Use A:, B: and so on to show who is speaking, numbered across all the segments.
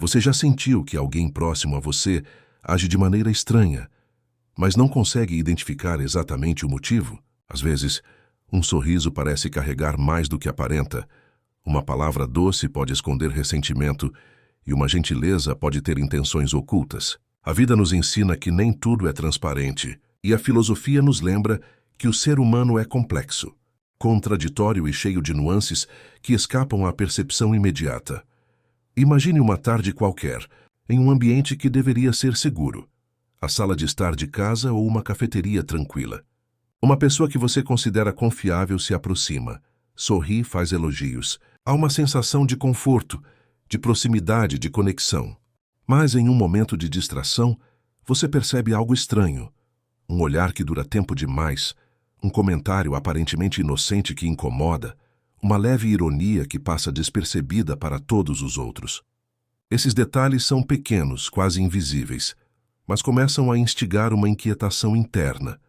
A: Você já sentiu que alguém próximo a você age de maneira estranha, mas não consegue identificar exatamente o motivo? Às vezes, um sorriso parece carregar mais do que aparenta, uma palavra doce pode esconder ressentimento e uma gentileza pode ter intenções ocultas. A vida nos ensina que nem tudo é transparente, e a filosofia nos lembra que o ser humano é complexo, contraditório e cheio de nuances que escapam à percepção imediata. Imagine uma tarde qualquer, em um ambiente que deveria ser seguro, a sala de estar de casa ou uma cafeteria tranquila. Uma pessoa que você considera confiável se aproxima, sorri, faz elogios. Há uma sensação de conforto, de proximidade, de conexão. Mas em um momento de distração, você percebe algo estranho. Um olhar que dura tempo demais, um comentário aparentemente inocente que incomoda, uma leve ironia que passa despercebida para todos os outros. Esses detalhes são pequenos, quase invisíveis, mas começam a instigar uma inquietação interna,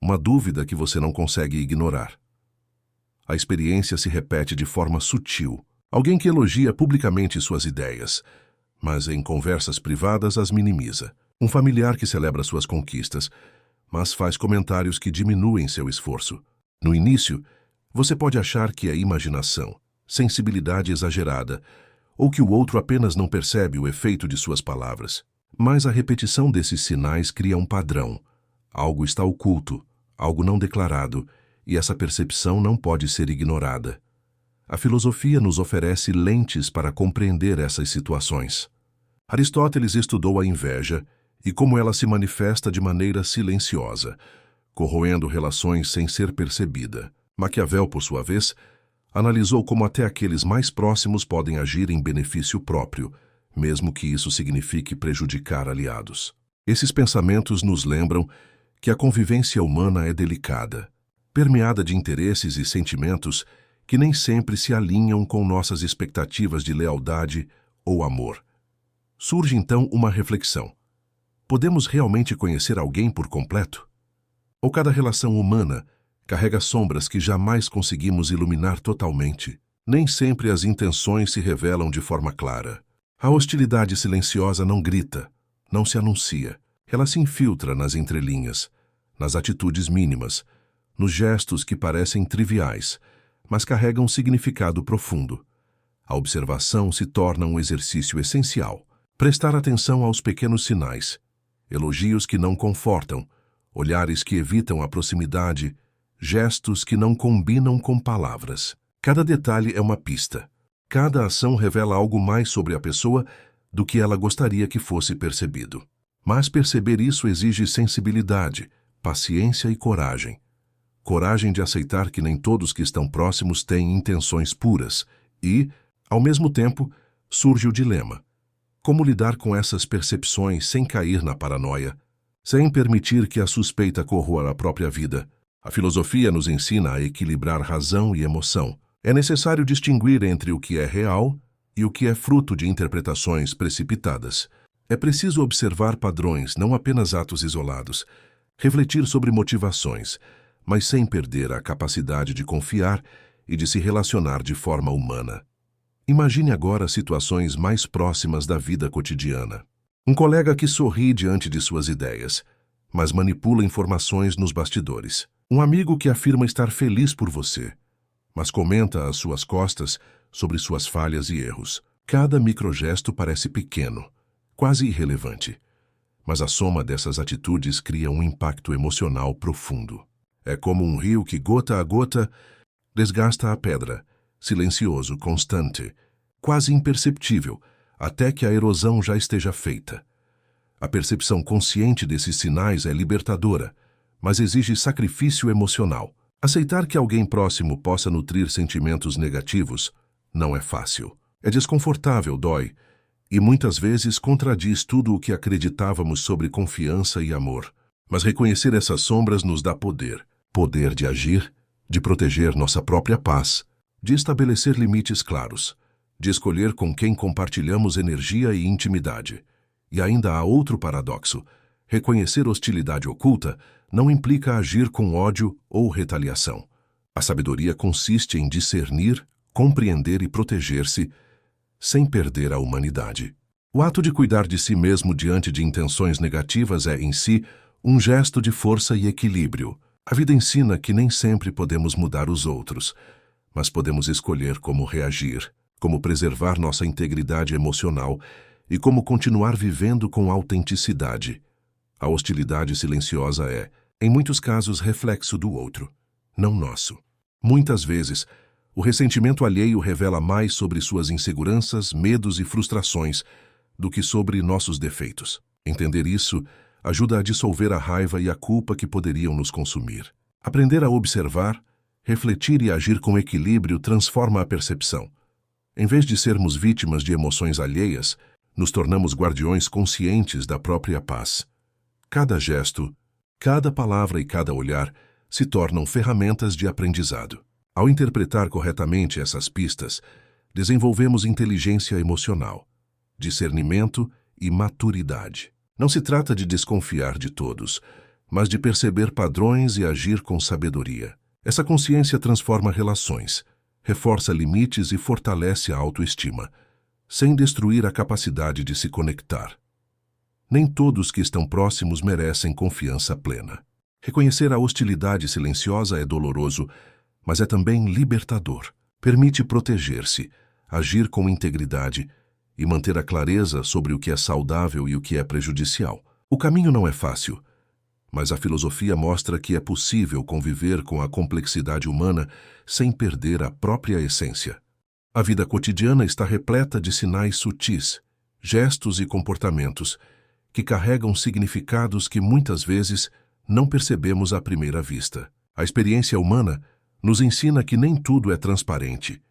A: uma dúvida que você não consegue ignorar. A experiência se repete de forma sutil. Alguém que elogia publicamente suas ideias, mas em conversas privadas as minimiza. Um familiar que celebra suas conquistas, mas faz comentários que diminuem seu esforço. No início, você pode achar que é imaginação, sensibilidade exagerada, ou que o outro apenas não percebe o efeito de suas palavras. Mas a repetição desses sinais cria um padrão. Algo está oculto, algo não declarado, e essa percepção não pode ser ignorada. A filosofia nos oferece lentes para compreender essas situações. Aristóteles estudou a inveja e como ela se manifesta de maneira silenciosa, corroendo relações sem ser percebida. Maquiavel, por sua vez, analisou como até aqueles mais próximos podem agir em benefício próprio, mesmo que isso signifique prejudicar aliados. Esses pensamentos nos lembram que a convivência humana é delicada, permeada de interesses e sentimentos que nem sempre se alinham com nossas expectativas de lealdade ou amor. Surge então uma reflexão. Podemos realmente conhecer alguém por completo? Ou cada relação humana carrega sombras que jamais conseguimos iluminar totalmente? Nem sempre as intenções se revelam de forma clara. A hostilidade silenciosa não grita, não se anuncia. Ela se infiltra nas entrelinhas, nas atitudes mínimas, nos gestos que parecem triviais, mas carregam um significado profundo. A observação se torna um exercício essencial. Prestar atenção aos pequenos sinais, elogios que não confortam, olhares que evitam a proximidade, gestos que não combinam com palavras. Cada detalhe é uma pista. Cada ação revela algo mais sobre a pessoa do que ela gostaria que fosse percebido. Mas perceber isso exige sensibilidade, paciência e coragem. Coragem de aceitar que nem todos que estão próximos têm intenções puras e, ao mesmo tempo, surge o dilema. Como lidar com essas percepções sem cair na paranoia, sem permitir que a suspeita corroa a própria vida? A filosofia nos ensina a equilibrar razão e emoção. É necessário distinguir entre o que é real e o que é fruto de interpretações precipitadas. É preciso observar padrões, não apenas atos isolados, refletir sobre motivações, mas sem perder a capacidade de confiar e de se relacionar de forma humana. Imagine agora situações mais próximas da vida cotidiana. Um colega que sorri diante de suas ideias, mas manipula informações nos bastidores. Um amigo que afirma estar feliz por você, mas comenta às suas costas sobre suas falhas e erros. Cada microgesto parece pequeno, quase irrelevante, mas a soma dessas atitudes cria um impacto emocional profundo. É como um rio que, gota a gota, desgasta a pedra, silencioso, constante, quase imperceptível, até que a erosão já esteja feita. A percepção consciente desses sinais é libertadora, mas exige sacrifício emocional. Aceitar que alguém próximo possa nutrir sentimentos negativos não é fácil. É desconfortável, dói, e muitas vezes contradiz tudo o que acreditávamos sobre confiança e amor. Mas reconhecer essas sombras nos dá poder. Poder de agir, de proteger nossa própria paz, de estabelecer limites claros, de escolher com quem compartilhamos energia e intimidade. E ainda há outro paradoxo. Reconhecer hostilidade oculta não implica agir com ódio ou retaliação. A sabedoria consiste em discernir, compreender e proteger-se sem perder a humanidade. O ato de cuidar de si mesmo diante de intenções negativas é, em si, um gesto de força e equilíbrio. A vida ensina que nem sempre podemos mudar os outros, mas podemos escolher como reagir, como preservar nossa integridade emocional e como continuar vivendo com autenticidade. A hostilidade silenciosa é, em muitos casos, reflexo do outro, não nosso. Muitas vezes, o ressentimento alheio revela mais sobre suas inseguranças, medos e frustrações do que sobre nossos defeitos. Entender isso ajuda a dissolver a raiva e a culpa que poderiam nos consumir. Aprender a observar, refletir e agir com equilíbrio transforma a percepção. Em vez de sermos vítimas de emoções alheias, nos tornamos guardiões conscientes da própria paz. Cada gesto, cada palavra e cada olhar se tornam ferramentas de aprendizado. Ao interpretar corretamente essas pistas, desenvolvemos inteligência emocional, discernimento e maturidade. Não se trata de desconfiar de todos, mas de perceber padrões e agir com sabedoria. Essa consciência transforma relações, reforça limites e fortalece a autoestima, sem destruir a capacidade de se conectar. Nem todos que estão próximos merecem confiança plena. Reconhecer a hostilidade silenciosa é doloroso, mas é também libertador. Permite proteger-se, agir com integridade e manter a clareza sobre o que é saudável e o que é prejudicial. O caminho não é fácil, mas a filosofia mostra que é possível conviver com a complexidade humana sem perder a própria essência. A vida cotidiana está repleta de sinais sutis, gestos e comportamentos que carregam significados que muitas vezes não percebemos à primeira vista. A experiência humana nos ensina que nem tudo é transparente,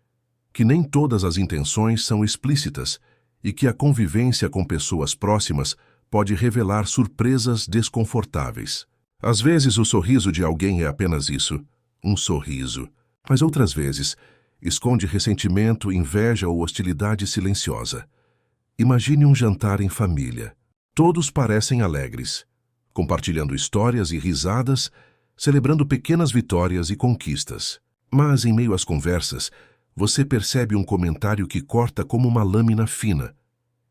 A: que nem todas as intenções são explícitas e que a convivência com pessoas próximas pode revelar surpresas desconfortáveis. Às vezes o sorriso de alguém é apenas isso, um sorriso, mas outras vezes esconde ressentimento, inveja ou hostilidade silenciosa. Imagine um jantar em família. Todos parecem alegres, compartilhando histórias e risadas, celebrando pequenas vitórias e conquistas. Mas, em meio às conversas, você percebe um comentário que corta como uma lâmina fina.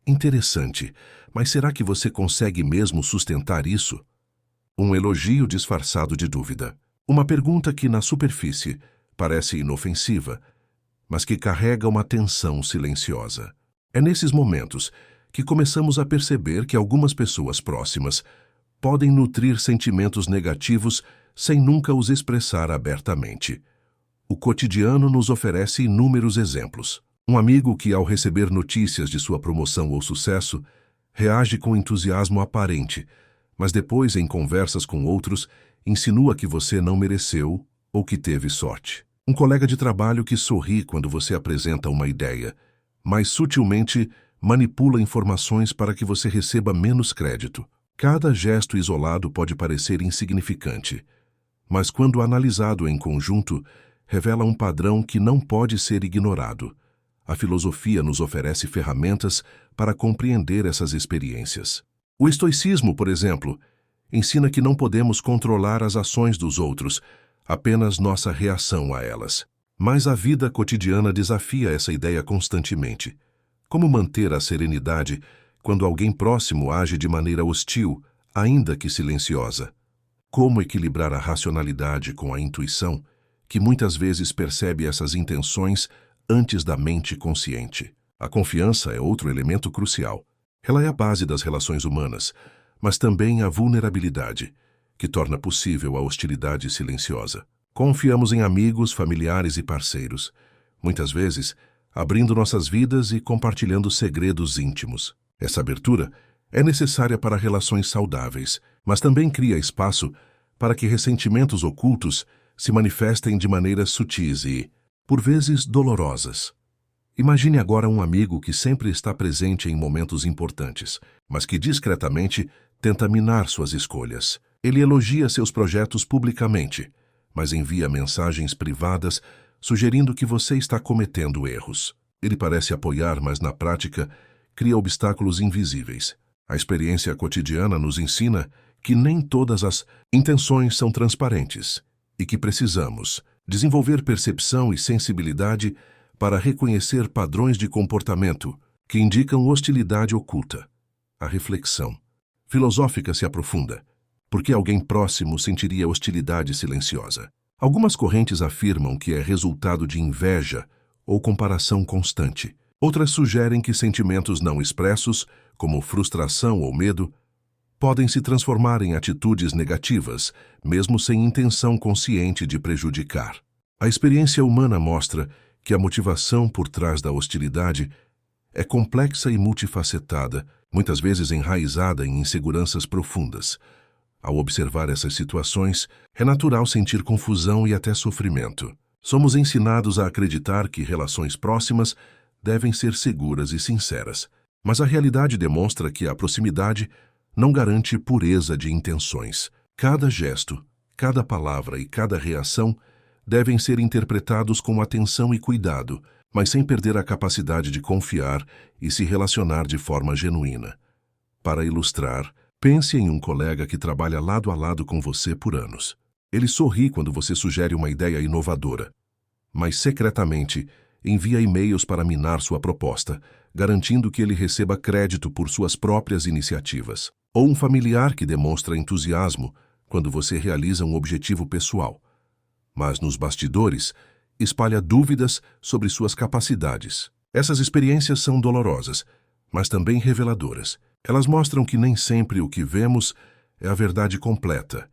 A: Interessante, mas será que você consegue mesmo sustentar isso? Um elogio disfarçado de dúvida. Uma pergunta que, na superfície, parece inofensiva, mas que carrega uma tensão silenciosa. É nesses momentos que começamos a perceber que algumas pessoas próximas podem nutrir sentimentos negativos sem nunca os expressar abertamente. O cotidiano nos oferece inúmeros exemplos. Um amigo que, ao receber notícias de sua promoção ou sucesso, reage com entusiasmo aparente, mas depois, em conversas com outros, insinua que você não mereceu ou que teve sorte. Um colega de trabalho que sorri quando você apresenta uma ideia, mas sutilmente manipula informações para que você receba menos crédito. Cada gesto isolado pode parecer insignificante, mas quando analisado em conjunto, revela um padrão que não pode ser ignorado. A filosofia nos oferece ferramentas para compreender essas experiências. O estoicismo, por exemplo, ensina que não podemos controlar as ações dos outros, apenas nossa reação a elas. Mas a vida cotidiana desafia essa ideia constantemente. Como manter a serenidade quando alguém próximo age de maneira hostil, ainda que silenciosa? Como equilibrar a racionalidade com a intuição, que muitas vezes percebe essas intenções antes da mente consciente? A confiança é outro elemento crucial. Ela é a base das relações humanas, mas também a vulnerabilidade, que torna possível a hostilidade silenciosa. Confiamos em amigos, familiares e parceiros, muitas vezes abrindo nossas vidas e compartilhando segredos íntimos. Essa abertura é necessária para relações saudáveis, mas também cria espaço para que ressentimentos ocultos se manifestem de maneiras sutis e, por vezes, dolorosas. Imagine agora um amigo que sempre está presente em momentos importantes, mas que discretamente tenta minar suas escolhas. Ele elogia seus projetos publicamente, mas envia mensagens privadas sugerindo que você está cometendo erros. Ele parece apoiar, mas na prática cria obstáculos invisíveis. A experiência cotidiana nos ensina que nem todas as intenções são transparentes e que precisamos desenvolver percepção e sensibilidade para reconhecer padrões de comportamento que indicam hostilidade oculta. A reflexão filosófica se aprofunda. Por que alguém próximo sentiria hostilidade silenciosa? Algumas correntes afirmam que é resultado de inveja ou comparação constante. Outras sugerem que sentimentos não expressos, como frustração ou medo, podem se transformar em atitudes negativas, mesmo sem intenção consciente de prejudicar. A experiência humana mostra que a motivação por trás da hostilidade é complexa e multifacetada, muitas vezes enraizada em inseguranças profundas. Ao observar essas situações, é natural sentir confusão e até sofrimento. Somos ensinados a acreditar que relações próximas devem ser seguras e sinceras, mas a realidade demonstra que a proximidade não garante pureza de intenções. Cada gesto, cada palavra e cada reação devem ser interpretados com atenção e cuidado, mas sem perder a capacidade de confiar e se relacionar de forma genuína. Para ilustrar, pense em um colega que trabalha lado a lado com você por anos. Ele sorri quando você sugere uma ideia inovadora, mas secretamente envia e-mails para minar sua proposta, garantindo que ele receba crédito por suas próprias iniciativas. Ou um familiar que demonstra entusiasmo quando você realiza um objetivo pessoal, mas nos bastidores espalha dúvidas sobre suas capacidades. Essas experiências são dolorosas, mas também reveladoras. Elas mostram que nem sempre o que vemos é a verdade completa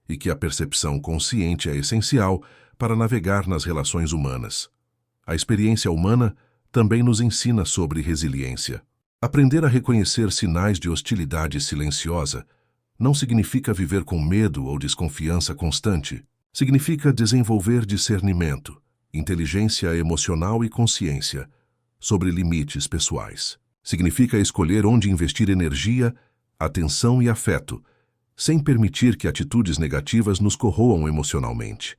A: e que a percepção consciente é essencial para navegar nas relações humanas. A experiência humana também nos ensina sobre resiliência. Aprender a reconhecer sinais de hostilidade silenciosa não significa viver com medo ou desconfiança constante. Significa desenvolver discernimento, inteligência emocional e consciência sobre limites pessoais. Significa escolher onde investir energia, atenção e afeto, sem permitir que atitudes negativas nos corroam emocionalmente.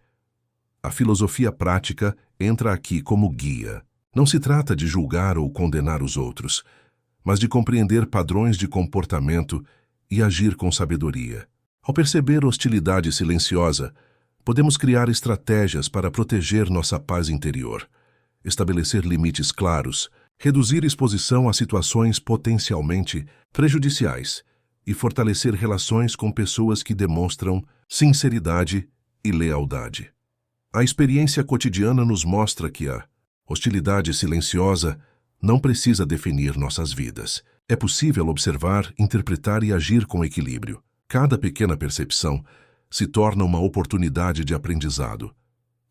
A: A filosofia prática entra aqui como guia. Não se trata de julgar ou condenar os outros, mas de compreender padrões de comportamento e agir com sabedoria. Ao perceber hostilidade silenciosa, podemos criar estratégias para proteger nossa paz interior, estabelecer limites claros, reduzir exposição a situações potencialmente prejudiciais e fortalecer relações com pessoas que demonstram sinceridade e lealdade. A experiência cotidiana nos mostra que a hostilidade silenciosa não precisa definir nossas vidas. É possível observar, interpretar e agir com equilíbrio. Cada pequena percepção se torna uma oportunidade de aprendizado.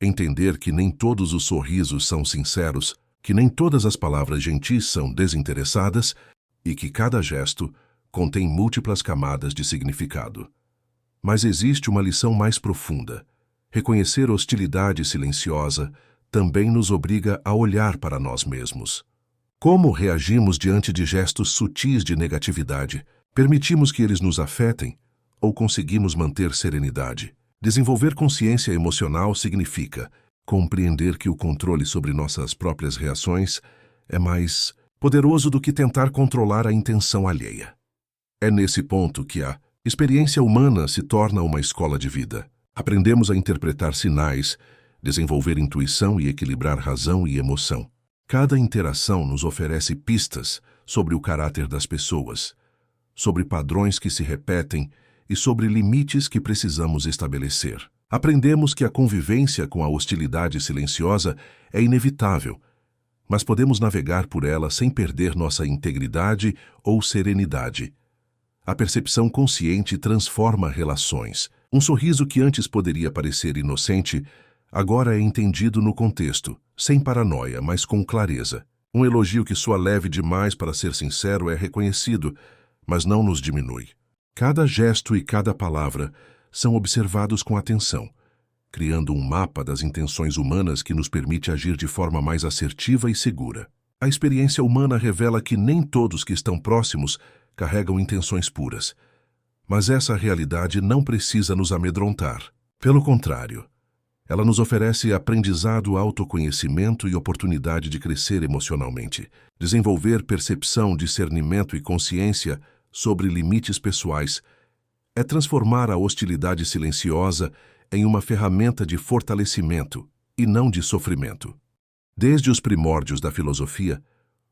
A: Entender que nem todos os sorrisos são sinceros, que nem todas as palavras gentis são desinteressadas e que cada gesto contém múltiplas camadas de significado. Mas existe uma lição mais profunda. Reconhecer hostilidade silenciosa também nos obriga a olhar para nós mesmos. Como reagimos diante de gestos sutis de negatividade? Permitimos que eles nos afetem ou conseguimos manter serenidade? Desenvolver consciência emocional significa compreender que o controle sobre nossas próprias reações é mais poderoso do que tentar controlar a intenção alheia. É nesse ponto que a experiência humana se torna uma escola de vida. Aprendemos a interpretar sinais, desenvolver intuição e equilibrar razão e emoção. Cada interação nos oferece pistas sobre o caráter das pessoas, sobre padrões que se repetem e sobre limites que precisamos estabelecer. Aprendemos que a convivência com a hostilidade silenciosa é inevitável, mas podemos navegar por ela sem perder nossa integridade ou serenidade. A percepção consciente transforma relações. Um sorriso que antes poderia parecer inocente, agora é entendido no contexto, sem paranoia, mas com clareza. Um elogio que soa leve demais para ser sincero é reconhecido, mas não nos diminui. Cada gesto e cada palavra são observados com atenção, criando um mapa das intenções humanas que nos permite agir de forma mais assertiva e segura. A experiência humana revela que nem todos que estão próximos carregam intenções puras, mas essa realidade não precisa nos amedrontar. Pelo contrário, ela nos oferece aprendizado, autoconhecimento e oportunidade de crescer emocionalmente, desenvolver percepção, discernimento e consciência sobre limites pessoais. É transformar a hostilidade silenciosa em uma ferramenta de fortalecimento e não de sofrimento. Desde os primórdios da filosofia,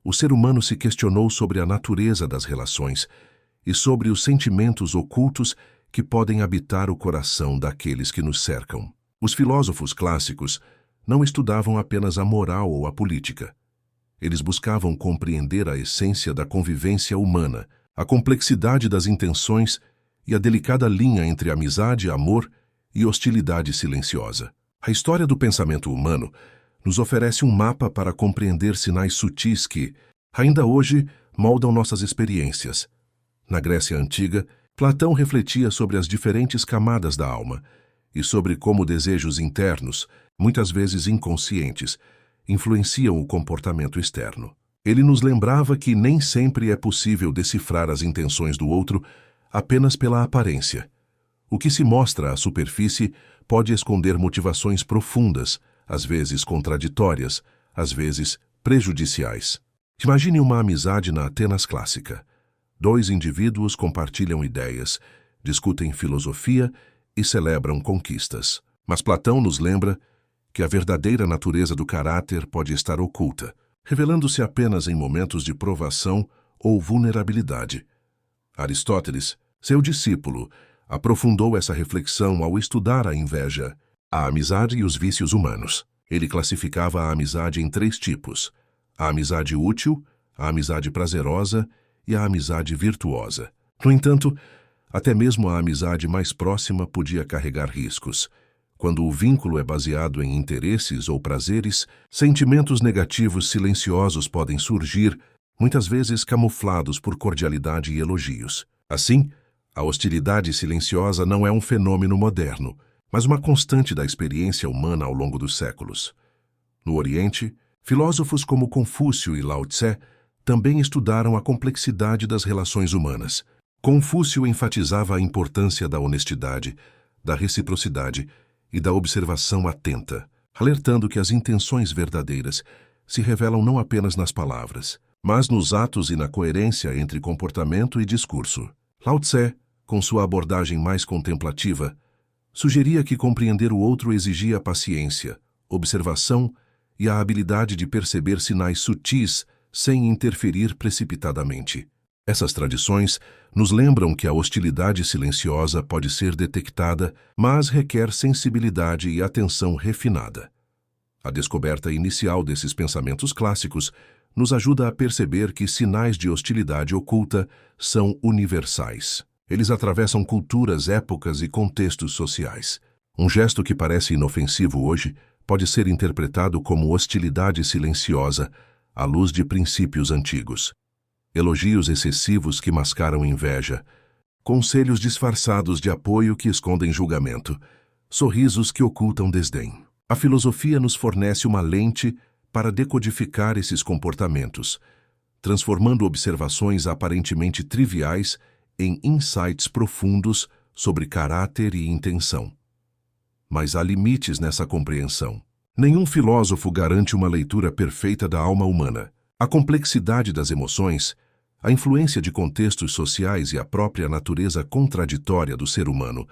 A: o ser humano se questionou sobre a natureza das relações e sobre os sentimentos ocultos que podem habitar o coração daqueles que nos cercam. Os filósofos clássicos não estudavam apenas a moral ou a política. Eles buscavam compreender a essência da convivência humana, a complexidade das intenções e a delicada linha entre amizade, amor e hostilidade silenciosa. A história do pensamento humano nos oferece um mapa para compreender sinais sutis que, ainda hoje, moldam nossas experiências. Na Grécia Antiga, Platão refletia sobre as diferentes camadas da alma e sobre como desejos internos, muitas vezes inconscientes, influenciam o comportamento externo. Ele nos lembrava que nem sempre é possível decifrar as intenções do outro apenas pela aparência. O que se mostra à superfície pode esconder motivações profundas, às vezes contraditórias, às vezes prejudiciais. Imagine uma amizade na Atenas clássica. Dois indivíduos compartilham ideias, discutem filosofia e celebram conquistas. Mas Platão nos lembra que a verdadeira natureza do caráter pode estar oculta, revelando-se apenas em momentos de provação ou vulnerabilidade. Aristóteles, seu discípulo, aprofundou essa reflexão ao estudar a inveja, a amizade e os vícios humanos. Ele classificava a amizade em 3 tipos: a amizade útil, a amizade prazerosa e a amizade virtuosa. No entanto, até mesmo a amizade mais próxima podia carregar riscos. Quando o vínculo é baseado em interesses ou prazeres, sentimentos negativos silenciosos podem surgir, muitas vezes camuflados por cordialidade e elogios. Assim, a hostilidade silenciosa não é um fenômeno moderno, mas uma constante da experiência humana ao longo dos séculos. No Oriente, filósofos como Confúcio e Lao Tse também estudaram a complexidade das relações humanas. Confúcio enfatizava a importância da honestidade, da reciprocidade e da observação atenta, alertando que as intenções verdadeiras se revelam não apenas nas palavras, mas nos atos e na coerência entre comportamento e discurso. Lao Tse, com sua abordagem mais contemplativa, sugeria que compreender o outro exigia paciência, observação e a habilidade de perceber sinais sutis sem interferir precipitadamente. Essas tradições nos lembram que a hostilidade silenciosa pode ser detectada, mas requer sensibilidade e atenção refinada. A descoberta inicial desses pensamentos clássicos nos ajuda a perceber que sinais de hostilidade oculta são universais. Eles atravessam culturas, épocas e contextos sociais. Um gesto que parece inofensivo hoje pode ser interpretado como hostilidade silenciosa à luz de princípios antigos. Elogios excessivos que mascaram inveja, conselhos disfarçados de apoio que escondem julgamento, sorrisos que ocultam desdém. A filosofia nos fornece uma lente para decodificar esses comportamentos, transformando observações aparentemente triviais em insights profundos sobre caráter e intenção. Mas há limites nessa compreensão. Nenhum filósofo garante uma leitura perfeita da alma humana. A complexidade das emoções, a influência de contextos sociais e a própria natureza contraditória do ser humano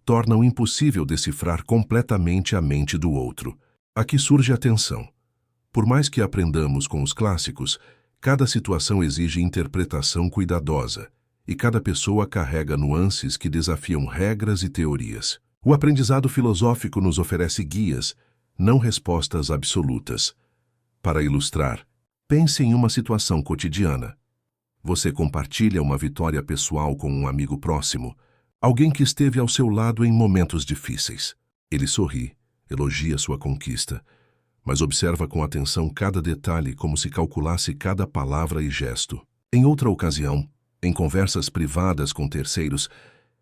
A: tornam impossível decifrar completamente a mente do outro. Aqui surge a tensão. Por mais que aprendamos com os clássicos, cada situação exige interpretação cuidadosa, e cada pessoa carrega nuances que desafiam regras e teorias. O aprendizado filosófico nos oferece guias, não respostas absolutas. Para ilustrar, pense em uma situação cotidiana. Você compartilha uma vitória pessoal com um amigo próximo, alguém que esteve ao seu lado em momentos difíceis. Ele sorri, elogia sua conquista, mas observa com atenção cada detalhe como se calculasse cada palavra e gesto. Em outra ocasião, em conversas privadas com terceiros,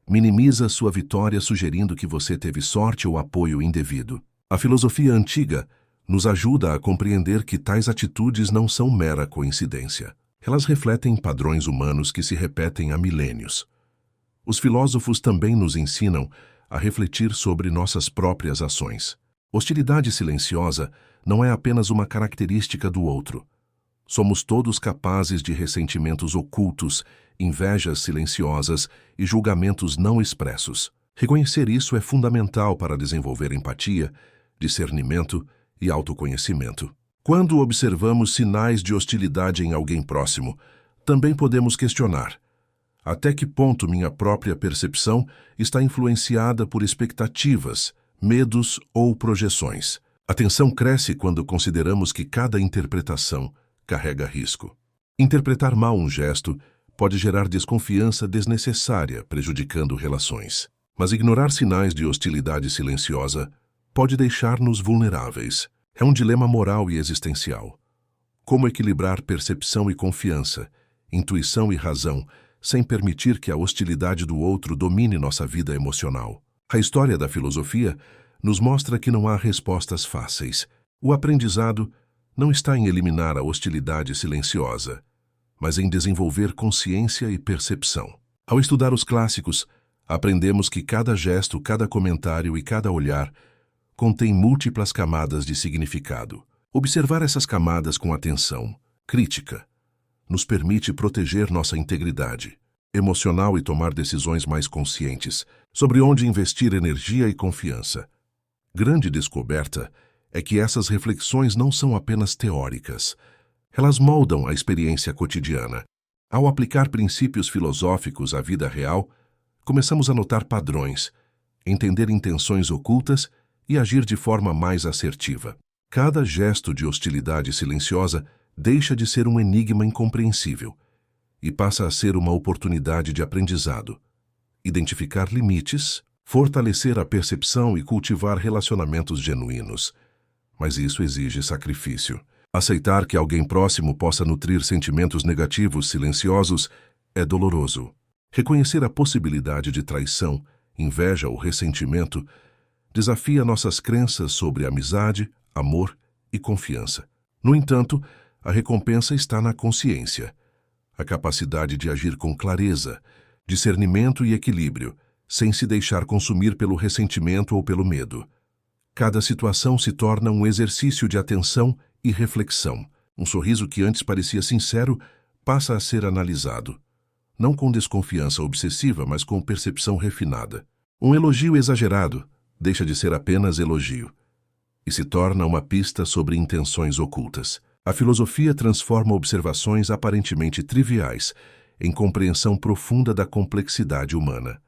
A: minimiza sua vitória sugerindo que você teve sorte ou apoio indevido. A filosofia antiga nos ajuda a compreender que tais atitudes não são mera coincidência. Elas refletem padrões humanos que se repetem há milênios. Os filósofos também nos ensinam a refletir sobre nossas próprias ações. Hostilidade silenciosa não é apenas uma característica do outro. Somos todos capazes de ressentimentos ocultos, invejas silenciosas e julgamentos não expressos. Reconhecer isso é fundamental para desenvolver empatia, discernimento e autoconhecimento. Quando observamos sinais de hostilidade em alguém próximo, também podemos questionar: até que ponto minha própria percepção está influenciada por expectativas, medos ou projeções? A tensão cresce quando consideramos que cada interpretação carrega risco. Interpretar mal um gesto pode gerar desconfiança desnecessária, prejudicando relações. Mas ignorar sinais de hostilidade silenciosa pode deixar-nos vulneráveis. É um dilema moral e existencial. Como equilibrar percepção e confiança, intuição e razão, sem permitir que a hostilidade do outro domine nossa vida emocional? A história da filosofia nos mostra que não há respostas fáceis. O aprendizado não está em eliminar a hostilidade silenciosa, mas em desenvolver consciência e percepção. Ao estudar os clássicos, aprendemos que cada gesto, cada comentário e cada olhar contém múltiplas camadas de significado. Observar essas camadas com atenção crítica nos permite proteger nossa integridade emocional e tomar decisões mais conscientes sobre onde investir energia e confiança. Grande descoberta é que essas reflexões não são apenas teóricas. Elas moldam a experiência cotidiana. Ao aplicar princípios filosóficos à vida real, começamos a notar padrões, entender intenções ocultas e agir de forma mais assertiva. Cada gesto de hostilidade silenciosa deixa de ser um enigma incompreensível e passa a ser uma oportunidade de aprendizado. Identificar limites, fortalecer a percepção e cultivar relacionamentos genuínos. Mas isso exige sacrifício. Aceitar que alguém próximo possa nutrir sentimentos negativos silenciosos é doloroso. Reconhecer a possibilidade de traição, inveja ou ressentimento desafia nossas crenças sobre amizade, amor e confiança. No entanto, a recompensa está na consciência, a capacidade de agir com clareza, discernimento e equilíbrio, sem se deixar consumir pelo ressentimento ou pelo medo. Cada situação se torna um exercício de atenção e reflexão. Um sorriso que antes parecia sincero passa a ser analisado, não com desconfiança obsessiva, mas com percepção refinada. Um elogio exagerado deixa de ser apenas elogio e se torna uma pista sobre intenções ocultas. A filosofia transforma observações aparentemente triviais em compreensão profunda da complexidade humana.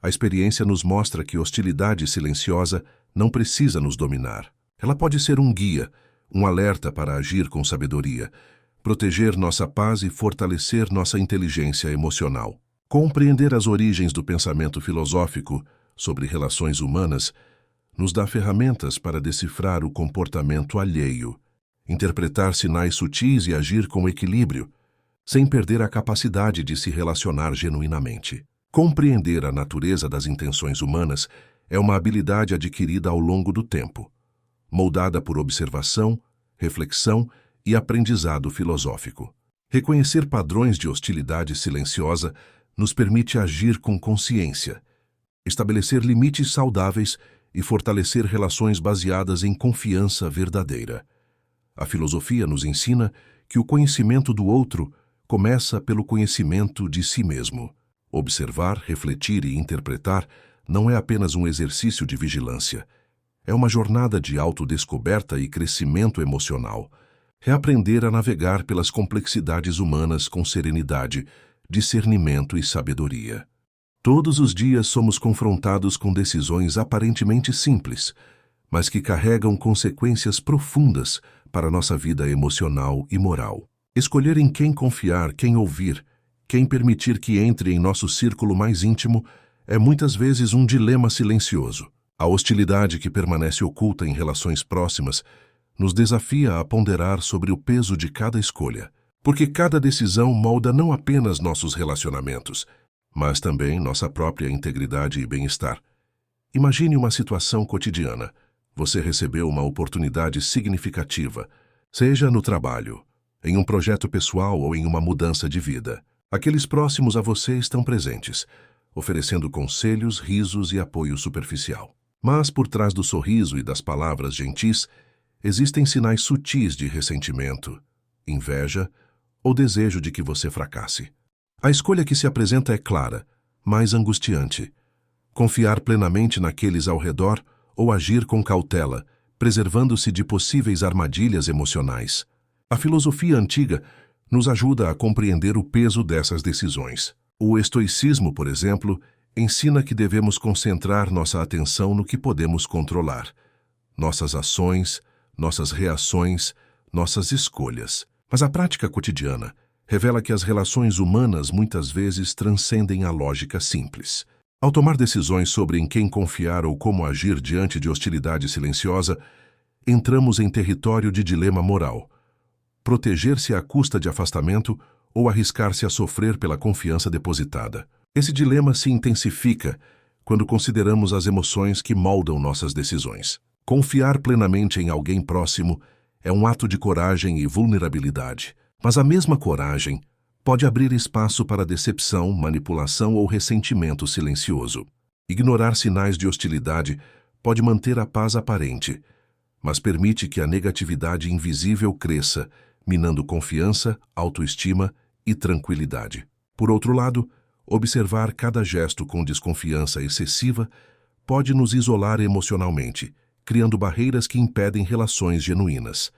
A: A experiência nos mostra que hostilidade silenciosa não precisa nos dominar. Ela pode ser um guia, um alerta para agir com sabedoria, proteger nossa paz e fortalecer nossa inteligência emocional. Compreender as origens do pensamento filosófico sobre relações humanas nos dá ferramentas para decifrar o comportamento alheio, interpretar sinais sutis e agir com equilíbrio, sem perder a capacidade de se relacionar genuinamente. Compreender a natureza das intenções humanas é uma habilidade adquirida ao longo do tempo, moldada por observação, reflexão e aprendizado filosófico. Reconhecer padrões de hostilidade silenciosa nos permite agir com consciência, estabelecer limites saudáveis e fortalecer relações baseadas em confiança verdadeira. A filosofia nos ensina que o conhecimento do outro começa pelo conhecimento de si mesmo. Observar, refletir e interpretar não é apenas um exercício de vigilância. É uma jornada de autodescoberta e crescimento emocional. É aprender a navegar pelas complexidades humanas com serenidade, discernimento e sabedoria. Todos os dias somos confrontados com decisões aparentemente simples, mas que carregam consequências profundas para nossa vida emocional e moral. Escolher em quem confiar, quem ouvir, quem permitir que entre em nosso círculo mais íntimo é muitas vezes um dilema silencioso. A hostilidade que permanece oculta em relações próximas nos desafia a ponderar sobre o peso de cada escolha, porque cada decisão molda não apenas nossos relacionamentos, mas também nossa própria integridade e bem-estar. Imagine uma situação cotidiana. Você recebeu uma oportunidade significativa, seja no trabalho, em um projeto pessoal ou em uma mudança de vida. Aqueles próximos a você estão presentes, oferecendo conselhos, risos e apoio superficial. Mas por trás do sorriso e das palavras gentis, existem sinais sutis de ressentimento, inveja ou desejo de que você fracasse. A escolha que se apresenta é clara, mas angustiante. Confiar plenamente naqueles ao redor ou agir com cautela, preservando-se de possíveis armadilhas emocionais. A filosofia antiga nos ajuda a compreender o peso dessas decisões. O estoicismo, por exemplo, ensina que devemos concentrar nossa atenção no que podemos controlar: nossas ações, nossas reações, nossas escolhas. Mas a prática cotidiana revela que as relações humanas muitas vezes transcendem a lógica simples. Ao tomar decisões sobre em quem confiar ou como agir diante de hostilidade silenciosa, entramos em território de dilema moral: proteger-se à custa de afastamento ou arriscar-se a sofrer pela confiança depositada. Esse dilema se intensifica quando consideramos as emoções que moldam nossas decisões. Confiar plenamente em alguém próximo é um ato de coragem e vulnerabilidade, mas a mesma coragem pode abrir espaço para decepção, manipulação ou ressentimento silencioso. Ignorar sinais de hostilidade pode manter a paz aparente, mas permite que a negatividade invisível cresça, minando confiança, autoestima e tranquilidade. Por outro lado, observar cada gesto com desconfiança excessiva pode nos isolar emocionalmente, criando barreiras que impedem relações genuínas.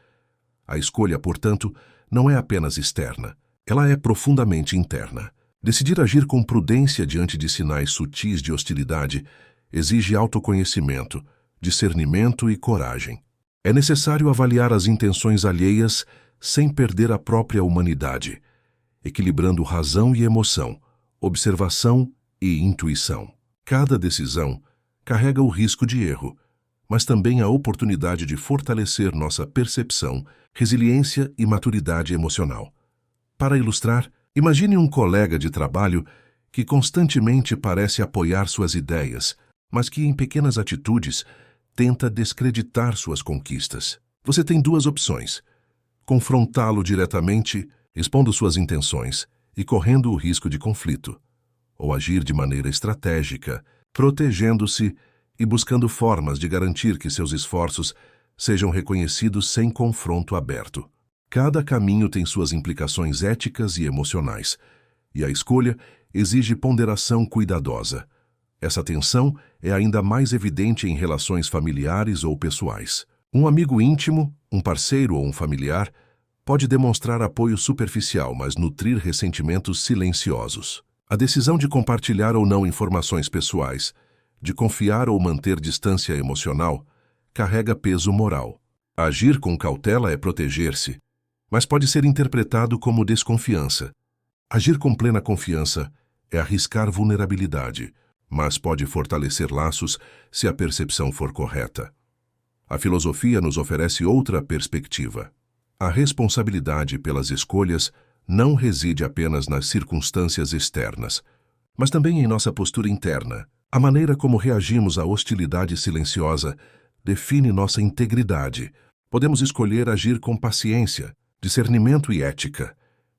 A: A escolha, portanto, não é apenas externa, ela é profundamente interna. Decidir agir com prudência diante de sinais sutis de hostilidade exige autoconhecimento, discernimento e coragem. É necessário avaliar as intenções alheias sem perder a própria humanidade, equilibrando razão e emoção, observação e intuição. Cada decisão carrega o risco de erro, mas também a oportunidade de fortalecer nossa percepção, resiliência e maturidade emocional. Para ilustrar, imagine um colega de trabalho que constantemente parece apoiar suas ideias, mas que em pequenas atitudes tenta descreditar suas conquistas. Você tem duas opções: confrontá-lo diretamente, expondo suas intenções e correndo o risco de conflito, ou agir de maneira estratégica, protegendo-se e buscando formas de garantir que seus esforços sejam reconhecidos sem confronto aberto. Cada caminho tem suas implicações éticas e emocionais, e a escolha exige ponderação cuidadosa. Essa tensão é ainda mais evidente em relações familiares ou pessoais. Um amigo íntimo, um parceiro ou um familiar pode demonstrar apoio superficial, mas nutrir ressentimentos silenciosos. A decisão de compartilhar ou não informações pessoais, de confiar ou manter distância emocional, carrega peso moral. Agir com cautela é proteger-se, mas pode ser interpretado como desconfiança. Agir com plena confiança é arriscar vulnerabilidade, mas pode fortalecer laços se a percepção for correta. A filosofia nos oferece outra perspectiva. A responsabilidade pelas escolhas não reside apenas nas circunstâncias externas, mas também em nossa postura interna. A maneira como reagimos à hostilidade silenciosa define nossa integridade. Podemos escolher agir com paciência, discernimento e ética,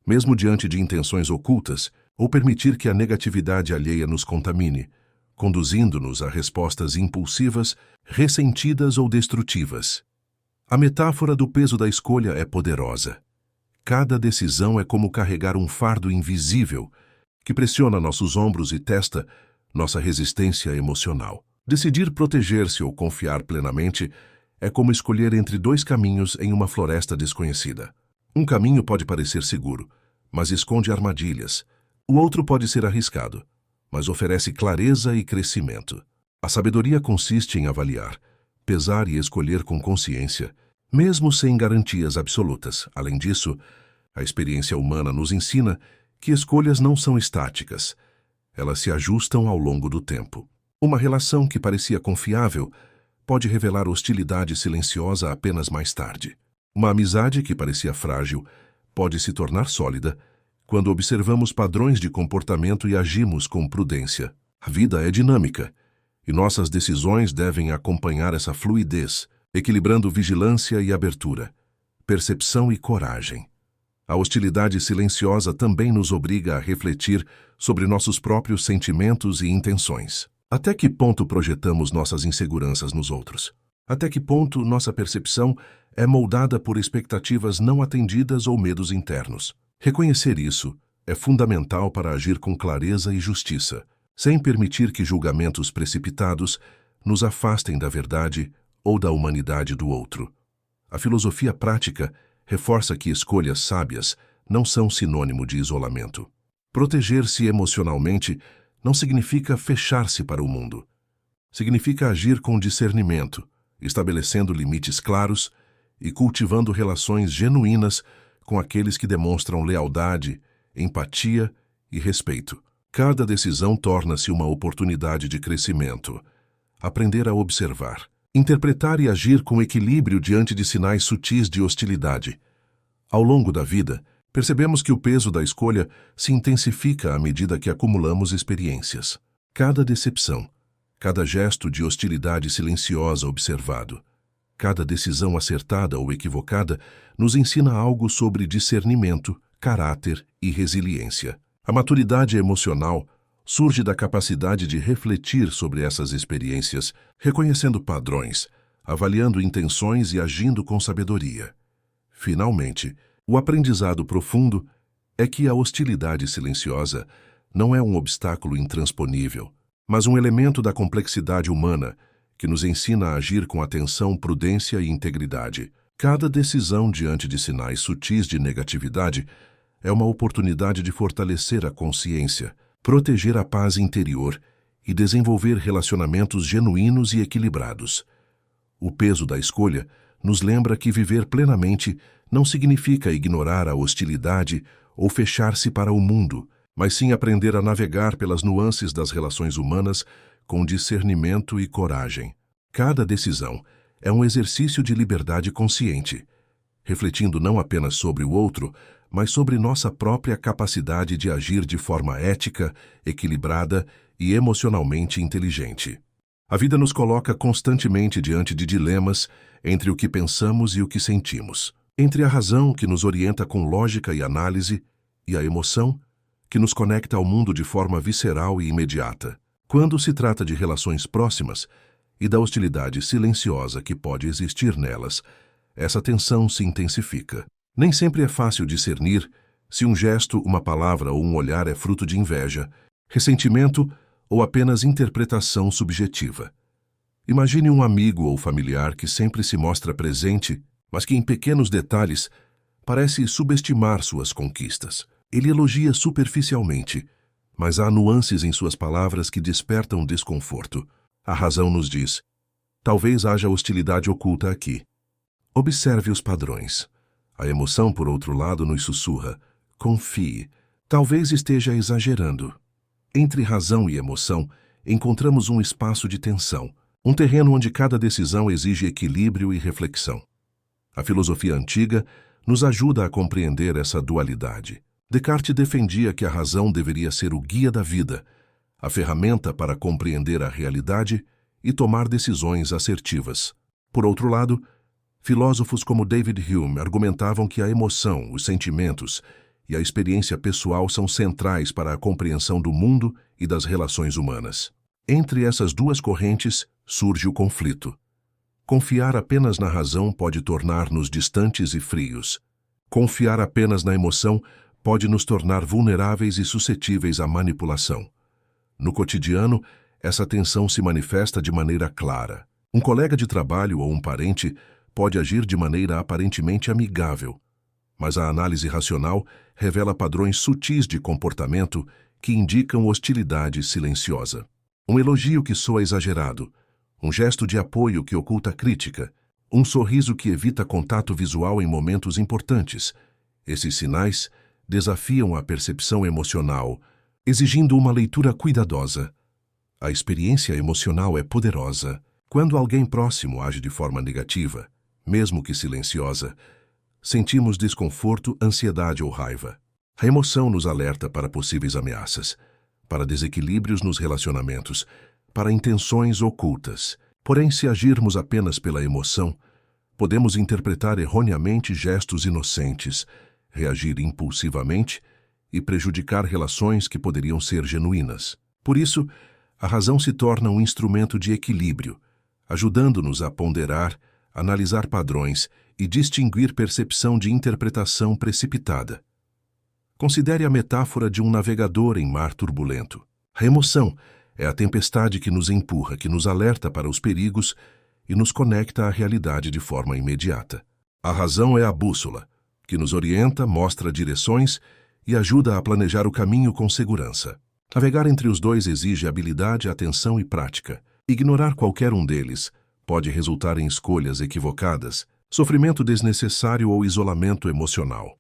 A: mesmo diante de intenções ocultas, ou permitir que a negatividade alheia nos contamine, conduzindo-nos a respostas impulsivas, ressentidas ou destrutivas. A metáfora do peso da escolha é poderosa. Cada decisão é como carregar um fardo invisível que pressiona nossos ombros e testa nossa resistência emocional. Decidir proteger-se ou confiar plenamente é como escolher entre dois caminhos em uma floresta desconhecida. Um caminho pode parecer seguro, mas esconde armadilhas. O outro pode ser arriscado, mas oferece clareza e crescimento. A sabedoria consiste em avaliar, pesar e escolher com consciência, mesmo sem garantias absolutas. Além disso, a experiência humana nos ensina que escolhas não são estáticas. Elas se ajustam ao longo do tempo. Uma relação que parecia confiável pode revelar hostilidade silenciosa apenas mais tarde. Uma amizade que parecia frágil pode se tornar sólida quando observamos padrões de comportamento e agimos com prudência. A vida é dinâmica, e nossas decisões devem acompanhar essa fluidez, equilibrando vigilância e abertura, percepção e coragem. A hostilidade silenciosa também nos obriga a refletir sobre nossos próprios sentimentos e intenções. Até que ponto projetamos nossas inseguranças nos outros? Até que ponto nossa percepção é moldada por expectativas não atendidas ou medos internos? Reconhecer isso é fundamental para agir com clareza e justiça, sem permitir que julgamentos precipitados nos afastem da verdade ou da humanidade do outro. A filosofia prática reforça que escolhas sábias não são sinônimo de isolamento. Proteger-se emocionalmente não significa fechar-se para o mundo. Significa agir com discernimento, estabelecendo limites claros e cultivando relações genuínas com aqueles que demonstram lealdade, empatia e respeito. Cada decisão torna-se uma oportunidade de crescimento. Aprender a observar, interpretar e agir com equilíbrio diante de sinais sutis de hostilidade. Ao longo da vida, percebemos que o peso da escolha se intensifica à medida que acumulamos experiências. Cada decepção, cada gesto de hostilidade silenciosa observado, cada decisão acertada ou equivocada nos ensina algo sobre discernimento, caráter e resiliência. A maturidade emocional surge da capacidade de refletir sobre essas experiências, reconhecendo padrões, avaliando intenções e agindo com sabedoria. Finalmente, o aprendizado profundo é que a hostilidade silenciosa não é um obstáculo intransponível, mas um elemento da complexidade humana que nos ensina a agir com atenção, prudência e integridade. Cada decisão diante de sinais sutis de negatividade é uma oportunidade de fortalecer a consciência, proteger a paz interior e desenvolver relacionamentos genuínos e equilibrados. O peso da escolha nos lembra que viver plenamente não significa ignorar a hostilidade ou fechar-se para o mundo, mas sim aprender a navegar pelas nuances das relações humanas com discernimento e coragem. Cada decisão é um exercício de liberdade consciente, refletindo não apenas sobre o outro, mas sobre nossa própria capacidade de agir de forma ética, equilibrada e emocionalmente inteligente. A vida nos coloca constantemente diante de dilemas entre o que pensamos e o que sentimos, entre a razão, que nos orienta com lógica e análise, e a emoção, que nos conecta ao mundo de forma visceral e imediata. Quando se trata de relações próximas e da hostilidade silenciosa que pode existir nelas, essa tensão se intensifica. Nem sempre é fácil discernir se um gesto, uma palavra ou um olhar é fruto de inveja, ressentimento ou apenas interpretação subjetiva. Imagine um amigo ou familiar que sempre se mostra presente, mas que em pequenos detalhes parece subestimar suas conquistas. Ele elogia superficialmente, mas há nuances em suas palavras que despertam desconforto. A razão nos diz: talvez haja hostilidade oculta aqui. Observe os padrões. A emoção, por outro lado, nos sussurra: confie. Talvez esteja exagerando. Entre razão e emoção, encontramos um espaço de tensão, um terreno onde cada decisão exige equilíbrio e reflexão. A filosofia antiga nos ajuda a compreender essa dualidade. Descartes defendia que a razão deveria ser o guia da vida, a ferramenta para compreender a realidade e tomar decisões assertivas. Por outro lado, filósofos como David Hume argumentavam que a emoção, os sentimentos e a experiência pessoal são centrais para a compreensão do mundo e das relações humanas. Entre essas duas correntes surge o conflito. Confiar apenas na razão pode tornar-nos distantes e frios. Confiar apenas na emoção pode nos tornar vulneráveis e suscetíveis à manipulação. No cotidiano, essa tensão se manifesta de maneira clara. Um colega de trabalho ou um parente pode agir de maneira aparentemente amigável, mas a análise racional revela padrões sutis de comportamento que indicam hostilidade silenciosa. Um elogio que soa exagerado, um gesto de apoio que oculta crítica, um sorriso que evita contato visual em momentos importantes. Esses sinais desafiam a percepção emocional, exigindo uma leitura cuidadosa. A experiência emocional é poderosa. Quando alguém próximo age de forma negativa, mesmo que silenciosa, sentimos desconforto, ansiedade ou raiva. A emoção nos alerta para possíveis ameaças, para desequilíbrios nos relacionamentos, para intenções ocultas. Porém, se agirmos apenas pela emoção, podemos interpretar erroneamente gestos inocentes, reagir impulsivamente e prejudicar relações que poderiam ser genuínas. Por isso, a razão se torna um instrumento de equilíbrio, ajudando-nos a ponderar, analisar padrões e distinguir percepção de interpretação precipitada. Considere a metáfora de um navegador em mar turbulento. A emoção é a tempestade que nos empurra, que nos alerta para os perigos e nos conecta à realidade de forma imediata. A razão é a bússola, que nos orienta, mostra direções e ajuda a planejar o caminho com segurança. Navegar entre os dois exige habilidade, atenção e prática. Ignorar qualquer um deles pode resultar em escolhas equivocadas, sofrimento desnecessário ou isolamento emocional.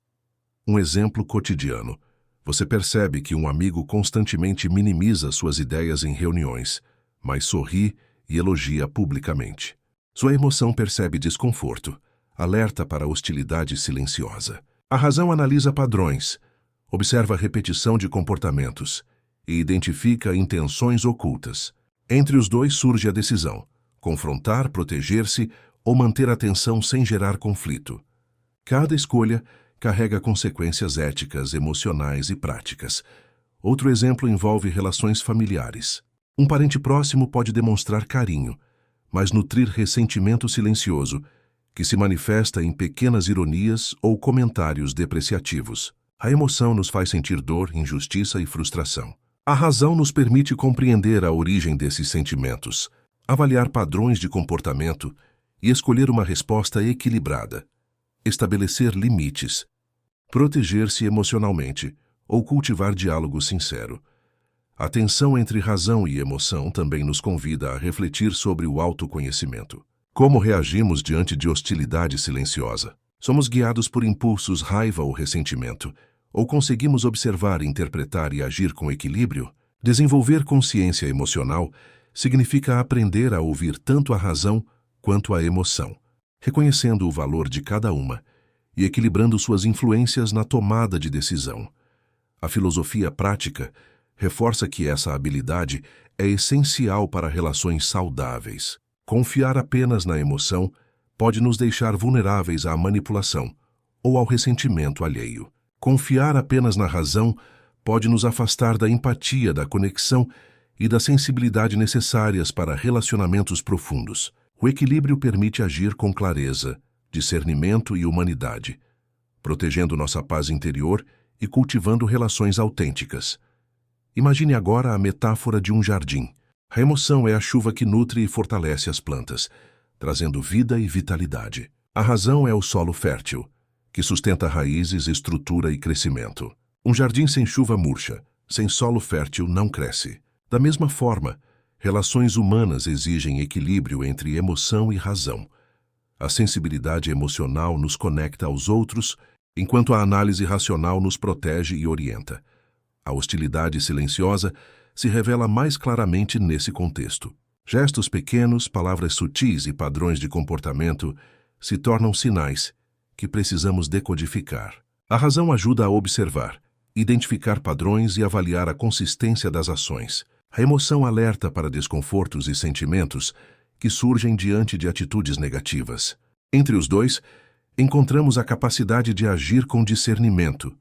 A: Um exemplo cotidiano. Você percebe que um amigo constantemente minimiza suas ideias em reuniões, mas sorri e elogia publicamente. Sua emoção percebe desconforto, alerta para a hostilidade silenciosa. A razão analisa padrões, observa a repetição de comportamentos e identifica intenções ocultas. Entre os dois surge a decisão: confrontar, proteger-se ou manter a tensão sem gerar conflito. Cada escolha carrega consequências éticas, emocionais e práticas. Outro exemplo envolve relações familiares. Um parente próximo pode demonstrar carinho, mas nutrir ressentimento silencioso, que se manifesta em pequenas ironias ou comentários depreciativos. A emoção nos faz sentir dor, injustiça e frustração. A razão nos permite compreender a origem desses sentimentos, avaliar padrões de comportamento e escolher uma resposta equilibrada. Estabelecer limites, proteger-se emocionalmente ou cultivar diálogo sincero. A tensão entre razão e emoção também nos convida a refletir sobre o autoconhecimento. Como reagimos diante de hostilidade silenciosa? Somos guiados por impulsos, raiva ou ressentimento? Ou conseguimos observar, interpretar e agir com equilíbrio? Desenvolver consciência emocional significa aprender a ouvir tanto a razão quanto a emoção, reconhecendo o valor de cada uma e equilibrando suas influências na tomada de decisão. A filosofia prática reforça que essa habilidade é essencial para relações saudáveis. Confiar apenas na emoção pode nos deixar vulneráveis à manipulação ou ao ressentimento alheio. Confiar apenas na razão pode nos afastar da empatia, da conexão e da sensibilidade necessárias para relacionamentos profundos. O equilíbrio permite agir com clareza, discernimento e humanidade, protegendo nossa paz interior e cultivando relações autênticas. Imagine agora a metáfora de um jardim. A emoção é a chuva que nutre e fortalece as plantas, trazendo vida e vitalidade. A razão é o solo fértil, que sustenta raízes, estrutura e crescimento. Um jardim sem chuva murcha, sem solo fértil não cresce. Da mesma forma, relações humanas exigem equilíbrio entre emoção e razão. A sensibilidade emocional nos conecta aos outros, enquanto a análise racional nos protege e orienta. A hostilidade silenciosa se revela mais claramente nesse contexto. Gestos pequenos, palavras sutis e padrões de comportamento se tornam sinais que precisamos decodificar. A razão ajuda a observar, identificar padrões e avaliar a consistência das ações. A emoção alerta para desconfortos e sentimentos que surgem diante de atitudes negativas. Entre os dois, encontramos a capacidade de agir com discernimento,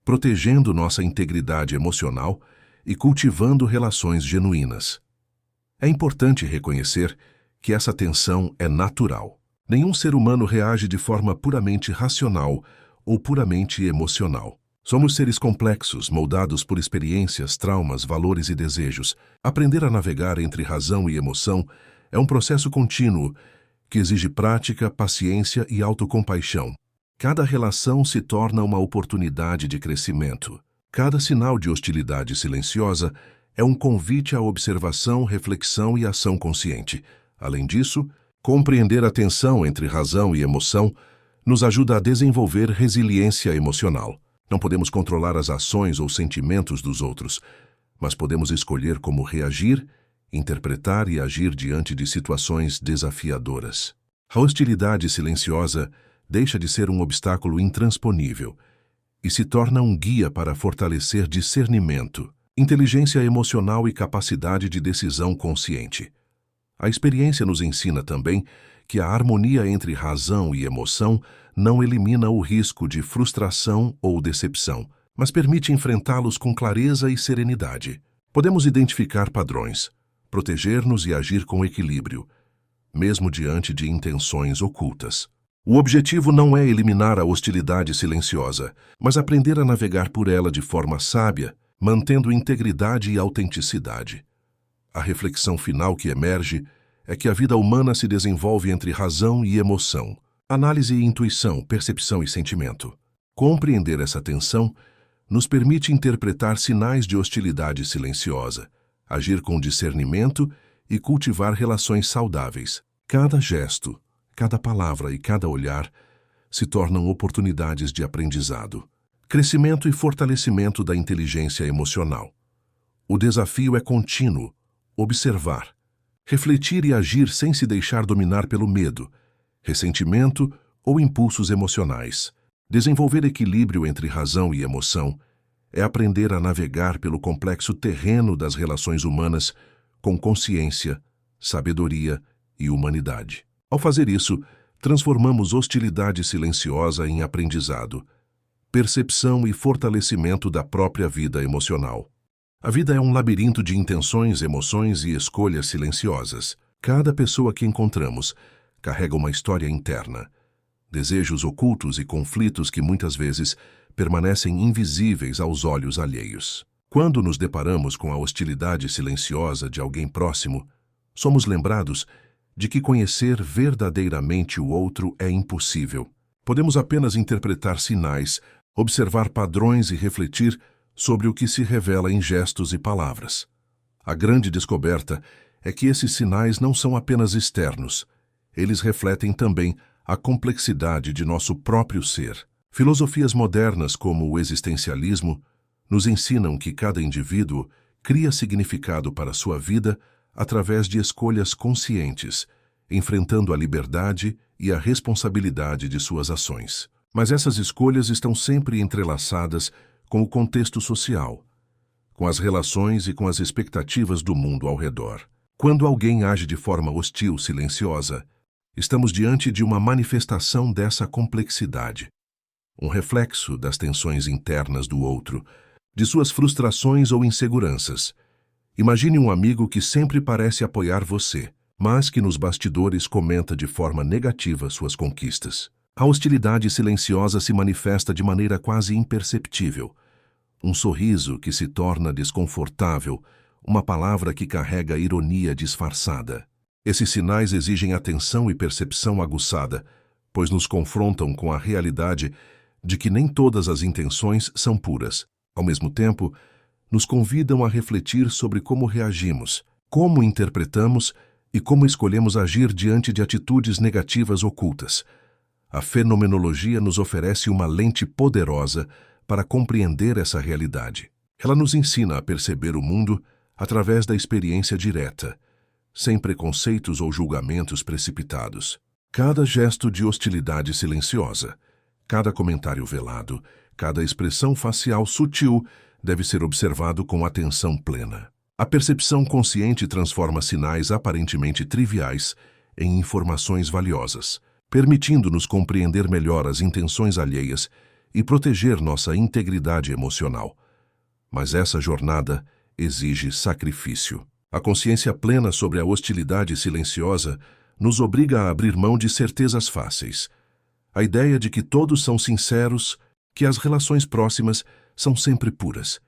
A: protegendo nossa integridade emocional e cultivando relações genuínas. É importante reconhecer que essa tensão é natural. Nenhum ser humano reage de forma puramente racional ou puramente emocional. Somos seres complexos, moldados por experiências, traumas, valores e desejos. Aprender a navegar entre razão e emoção é um processo contínuo que exige prática, paciência e autocompaixão. Cada relação se torna uma oportunidade de crescimento. Cada sinal de hostilidade silenciosa é um convite à observação, reflexão e ação consciente. Além disso, compreender a tensão entre razão e emoção nos ajuda a desenvolver resiliência emocional. Não podemos controlar as ações ou sentimentos dos outros, mas podemos escolher como reagir, interpretar e agir diante de situações desafiadoras. A hostilidade silenciosa deixa de ser um obstáculo intransponível e se torna um guia para fortalecer discernimento, inteligência emocional e capacidade de decisão consciente. A experiência nos ensina também que a harmonia entre razão e emoção não elimina o risco de frustração ou decepção, mas permite enfrentá-los com clareza e serenidade. Podemos identificar padrões, proteger-nos e agir com equilíbrio, mesmo diante de intenções ocultas. O objetivo não é eliminar a hostilidade silenciosa, mas aprender a navegar por ela de forma sábia, mantendo integridade e autenticidade. A reflexão final que emerge é que a vida humana se desenvolve entre razão e emoção, análise e intuição, percepção e sentimento. Compreender essa tensão nos permite interpretar sinais de hostilidade silenciosa, agir com discernimento e cultivar relações saudáveis. Cada gesto, cada palavra e cada olhar se tornam oportunidades de aprendizado, crescimento e fortalecimento da inteligência emocional. O desafio é contínuo: observar, refletir e agir sem se deixar dominar pelo medo, ressentimento ou impulsos emocionais. Desenvolver equilíbrio entre razão e emoção é aprender a navegar pelo complexo terreno das relações humanas com consciência, sabedoria e humanidade. Ao fazer isso, transformamos hostilidade silenciosa em aprendizado, percepção e fortalecimento da própria vida emocional. A vida é um labirinto de intenções, emoções e escolhas silenciosas. Cada pessoa que encontramos carrega uma história interna, desejos ocultos e conflitos que muitas vezes permanecem invisíveis aos olhos alheios. Quando nos deparamos com a hostilidade silenciosa de alguém próximo, somos lembrados de que conhecer verdadeiramente o outro é impossível. Podemos apenas interpretar sinais, observar padrões e refletir sobre o que se revela em gestos e palavras. A grande descoberta é que esses sinais não são apenas externos, eles refletem também a complexidade de nosso próprio ser. Filosofias modernas como o existencialismo nos ensinam que cada indivíduo cria significado para sua vida através de escolhas conscientes, enfrentando a liberdade e a responsabilidade de suas ações. Mas essas escolhas estão sempre entrelaçadas com o contexto social, com as relações e com as expectativas do mundo ao redor. Quando alguém age de forma hostil, silenciosa, estamos diante de uma manifestação dessa complexidade, um reflexo das tensões internas do outro, de suas frustrações ou inseguranças. Imagine um amigo que sempre parece apoiar você, mas que nos bastidores comenta de forma negativa suas conquistas. A hostilidade silenciosa se manifesta de maneira quase imperceptível. Um sorriso que se torna desconfortável, uma palavra que carrega ironia disfarçada. Esses sinais exigem atenção e percepção aguçada, pois nos confrontam com a realidade de que nem todas as intenções são puras. Ao mesmo tempo, nos convidam a refletir sobre como reagimos, como interpretamos e como escolhemos agir diante de atitudes negativas ocultas. A fenomenologia nos oferece uma lente poderosa para compreender essa realidade. Ela nos ensina a perceber o mundo através da experiência direta, sem preconceitos ou julgamentos precipitados. Cada gesto de hostilidade silenciosa, cada comentário velado, cada expressão facial sutil deve ser observado com atenção plena. A percepção consciente transforma sinais aparentemente triviais em informações valiosas, permitindo-nos compreender melhor as intenções alheias e proteger nossa integridade emocional. Mas essa jornada exige sacrifício. A consciência plena sobre a hostilidade silenciosa nos obriga a abrir mão de certezas fáceis. A ideia de que todos são sinceros, que as relações próximas são sempre puras,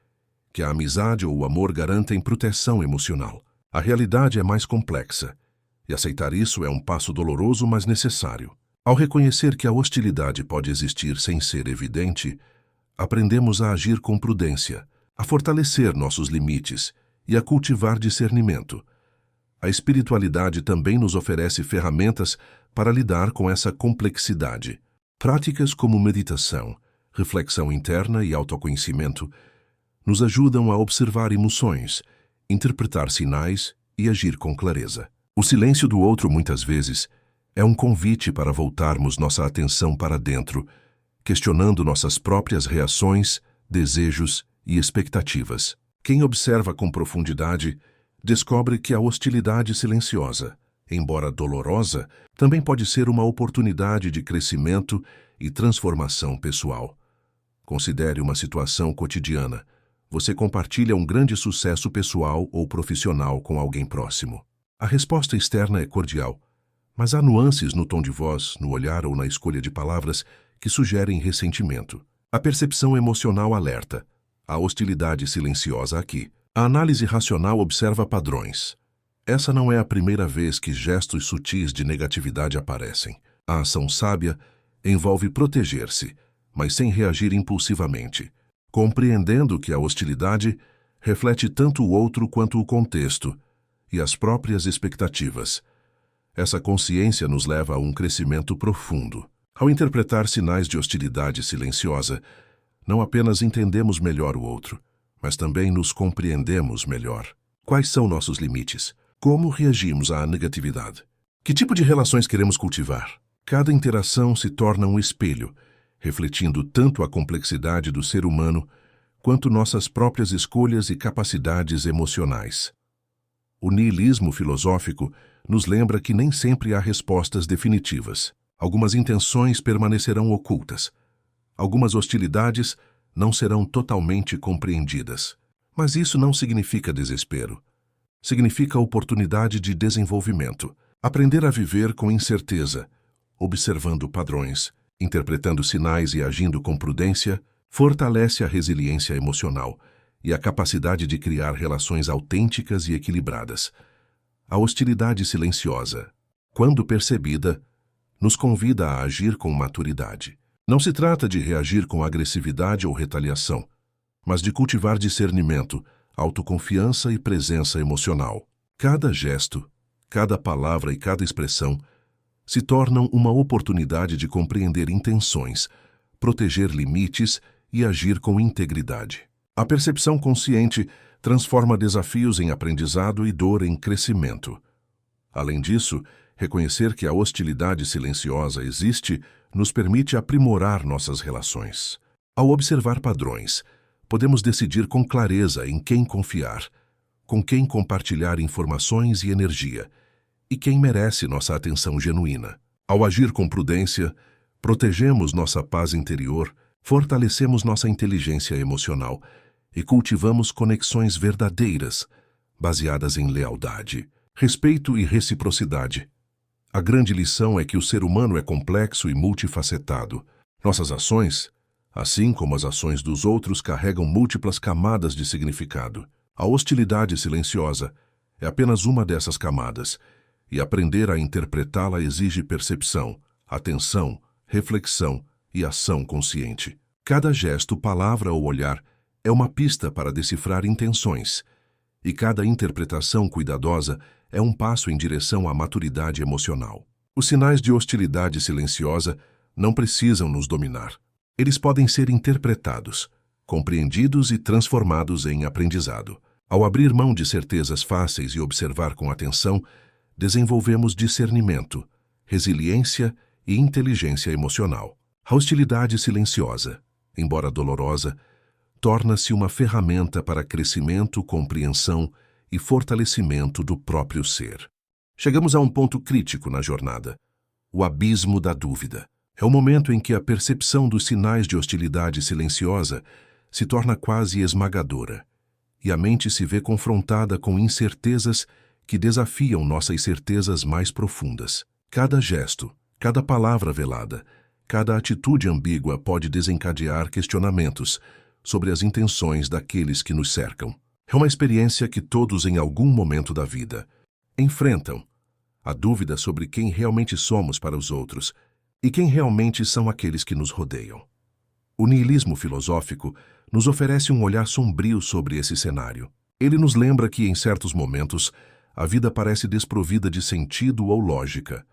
A: que a amizade ou o amor garantem proteção emocional. A realidade é mais complexa, e aceitar isso é um passo doloroso, mas necessário. Ao reconhecer que a hostilidade pode existir sem ser evidente, aprendemos a agir com prudência, a fortalecer nossos limites e a cultivar discernimento. A espiritualidade também nos oferece ferramentas para lidar com essa complexidade. Práticas como meditação, reflexão interna e autoconhecimento nos ajudam a observar emoções, interpretar sinais e agir com clareza. O silêncio do outro, muitas vezes, é um convite para voltarmos nossa atenção para dentro, questionando nossas próprias reações, desejos e expectativas. Quem observa com profundidade descobre que a hostilidade silenciosa, embora dolorosa, também pode ser uma oportunidade de crescimento e transformação pessoal. Considere uma situação cotidiana. Você compartilha um grande sucesso pessoal ou profissional com alguém próximo. A resposta externa é cordial, mas há nuances no tom de voz, no olhar ou na escolha de palavras que sugerem ressentimento. A percepção emocional alerta. A hostilidade silenciosa aqui. A análise racional observa padrões. Essa não é a primeira vez que gestos sutis de negatividade aparecem. A ação sábia envolve proteger-se, mas sem reagir impulsivamente, compreendendo que a hostilidade reflete tanto o outro quanto o contexto e as próprias expectativas. Essa consciência nos leva a um crescimento profundo. Ao interpretar sinais de hostilidade silenciosa, não apenas entendemos melhor o outro, mas também nos compreendemos melhor. Quais são nossos limites? Como reagimos à negatividade? Que tipo de relações queremos cultivar? Cada interação se torna um espelho, refletindo tanto a complexidade do ser humano quanto nossas próprias escolhas e capacidades emocionais. O niilismo filosófico nos lembra que nem sempre há respostas definitivas. Algumas intenções permanecerão ocultas. Algumas hostilidades não serão totalmente compreendidas. Mas isso não significa desespero. Significa oportunidade de desenvolvimento. Aprender a viver com incerteza, observando padrões, interpretando sinais e agindo com prudência, fortalece a resiliência emocional e a capacidade de criar relações autênticas e equilibradas. A hostilidade silenciosa, quando percebida, nos convida a agir com maturidade. Não se trata de reagir com agressividade ou retaliação, mas de cultivar discernimento, autoconfiança e presença emocional. Cada gesto, cada palavra e cada expressão se tornam uma oportunidade de compreender intenções, proteger limites e agir com integridade. A percepção consciente transforma desafios em aprendizado e dor em crescimento. Além disso, reconhecer que a hostilidade silenciosa existe nos permite aprimorar nossas relações. Ao observar padrões, podemos decidir com clareza em quem confiar, com quem compartilhar informações e energia, e quem merece nossa atenção genuína. Ao agir com prudência, protegemos nossa paz interior, fortalecemos nossa inteligência emocional e cultivamos conexões verdadeiras, baseadas em lealdade, respeito e reciprocidade. A grande lição é que o ser humano é complexo e multifacetado. Nossas ações, assim como as ações dos outros, carregam múltiplas camadas de significado. A hostilidade silenciosa é apenas uma dessas camadas, e aprender a interpretá-la exige percepção, atenção, reflexão e ação consciente. Cada gesto, palavra ou olhar é uma pista para decifrar intenções, e cada interpretação cuidadosa é um passo em direção à maturidade emocional. Os sinais de hostilidade silenciosa não precisam nos dominar. Eles podem ser interpretados, compreendidos e transformados em aprendizado. Ao abrir mão de certezas fáceis e observar com atenção, desenvolvemos discernimento, resiliência e inteligência emocional. A hostilidade silenciosa, embora dolorosa, torna-se uma ferramenta para crescimento, compreensão e fortalecimento do próprio ser. Chegamos a um ponto crítico na jornada: o abismo da dúvida. É o momento em que a percepção dos sinais de hostilidade silenciosa se torna quase esmagadora, e a mente se vê confrontada com incertezas que desafiam nossas certezas mais profundas. Cada gesto, cada palavra velada, cada atitude ambígua pode desencadear questionamentos sobre as intenções daqueles que nos cercam. É uma experiência que todos, em algum momento da vida, enfrentam: a dúvida sobre quem realmente somos para os outros e quem realmente são aqueles que nos rodeiam. O niilismo filosófico nos oferece um olhar sombrio sobre esse cenário. Ele nos lembra que, em certos momentos, a vida parece desprovida de sentido ou lógica,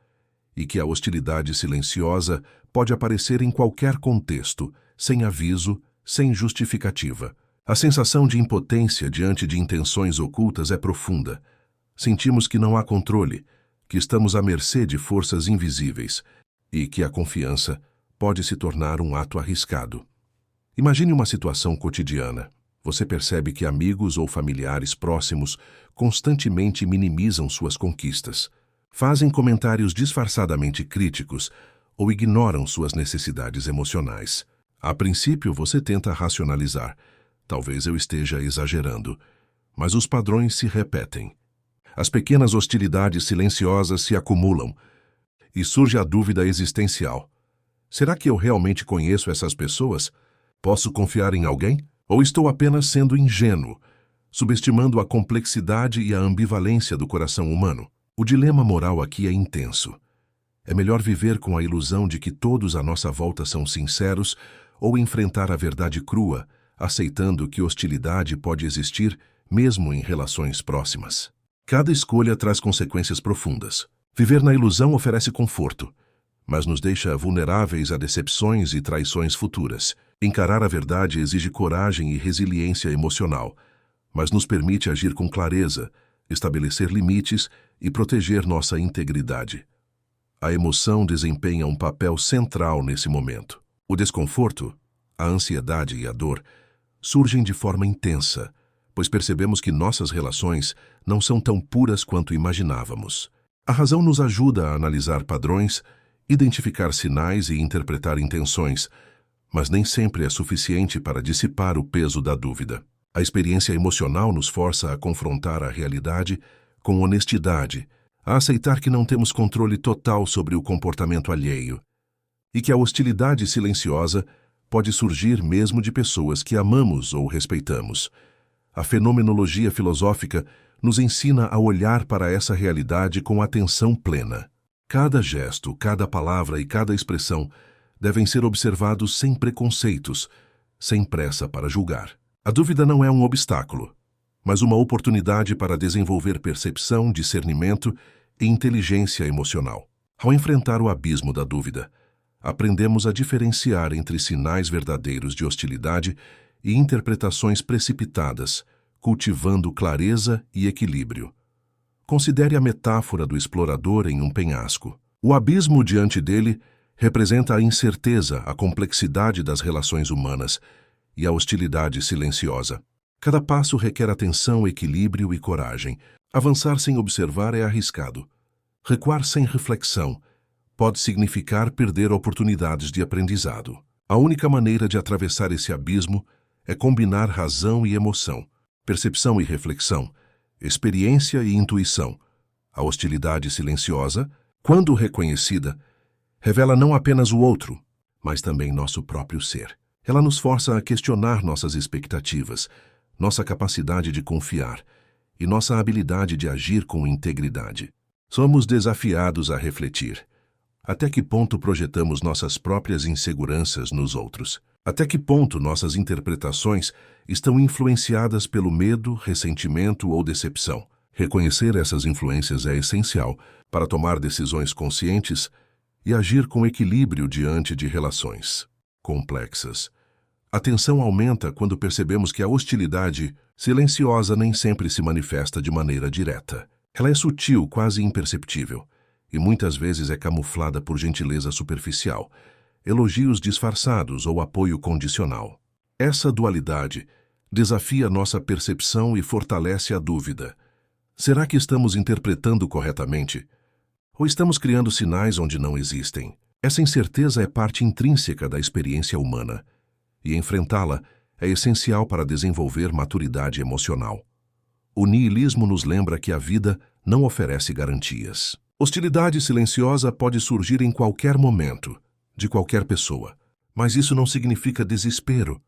A: e que a hostilidade silenciosa pode aparecer em qualquer contexto, sem aviso, sem justificativa. A sensação de impotência diante de intenções ocultas é profunda. Sentimos que não há controle, que estamos à mercê de forças invisíveis e que a confiança pode se tornar um ato arriscado. Imagine uma situação cotidiana. Você percebe que amigos ou familiares próximos constantemente minimizam suas conquistas, fazem comentários disfarçadamente críticos ou ignoram suas necessidades emocionais. A princípio, você tenta racionalizar: talvez eu esteja exagerando, mas os padrões se repetem. As pequenas hostilidades silenciosas se acumulam e surge a dúvida existencial: será que eu realmente conheço essas pessoas? Posso confiar em alguém? Ou estou apenas sendo ingênuo, subestimando a complexidade e a ambivalência do coração humano. O dilema moral aqui é intenso. É melhor viver com a ilusão de que todos à nossa volta são sinceros ou enfrentar a verdade crua, aceitando que hostilidade pode existir mesmo em relações próximas. Cada escolha traz consequências profundas. Viver na ilusão oferece conforto, mas nos deixa vulneráveis a decepções e traições futuras. Encarar a verdade exige coragem e resiliência emocional, mas nos permite agir com clareza, estabelecer limites e proteger nossa integridade. A emoção desempenha um papel central nesse momento. O desconforto, a ansiedade e a dor surgem de forma intensa, pois percebemos que nossas relações não são tão puras quanto imaginávamos. A razão nos ajuda a analisar padrões, identificar sinais e interpretar intenções, mas nem sempre é suficiente para dissipar o peso da dúvida. A experiência emocional nos força a confrontar a realidade com honestidade, a aceitar que não temos controle total sobre o comportamento alheio e que a hostilidade silenciosa pode surgir mesmo de pessoas que amamos ou respeitamos. A fenomenologia filosófica nos ensina a olhar para essa realidade com atenção plena. Cada gesto, cada palavra e cada expressão devem ser observados sem preconceitos, sem pressa para julgar. A dúvida não é um obstáculo, mas uma oportunidade para desenvolver percepção, discernimento e inteligência emocional. Ao enfrentar o abismo da dúvida, aprendemos a diferenciar entre sinais verdadeiros de hostilidade e interpretações precipitadas, cultivando clareza e equilíbrio. Considere a metáfora do explorador em um penhasco. O abismo diante dele representa a incerteza, a complexidade das relações humanas e a hostilidade silenciosa. Cada passo requer atenção, equilíbrio e coragem. Avançar sem observar é arriscado. Recuar sem reflexão pode significar perder oportunidades de aprendizado. A única maneira de atravessar esse abismo é combinar razão e emoção, percepção e reflexão, experiência e intuição. A hostilidade silenciosa, quando reconhecida, revela não apenas o outro, mas também nosso próprio ser. Ela nos força a questionar nossas expectativas, nossa capacidade de confiar e nossa habilidade de agir com integridade. Somos desafiados a refletir. Até que ponto projetamos nossas próprias inseguranças nos outros? Até que ponto nossas interpretações estão influenciadas pelo medo, ressentimento ou decepção? Reconhecer essas influências é essencial para tomar decisões conscientes e agir com equilíbrio diante de relações complexas. A tensão aumenta quando percebemos que a hostilidade silenciosa nem sempre se manifesta de maneira direta. Ela é sutil, quase imperceptível, e muitas vezes é camuflada por gentileza superficial, elogios disfarçados ou apoio condicional. Essa dualidade desafia nossa percepção e fortalece a dúvida. Será que estamos interpretando corretamente? Ou estamos criando sinais onde não existem? Essa incerteza é parte intrínseca da experiência humana, e enfrentá-la é essencial para desenvolver maturidade emocional. O niilismo nos lembra que a vida não oferece garantias. Hostilidade silenciosa pode surgir em qualquer momento, de qualquer pessoa, mas isso não significa desespero.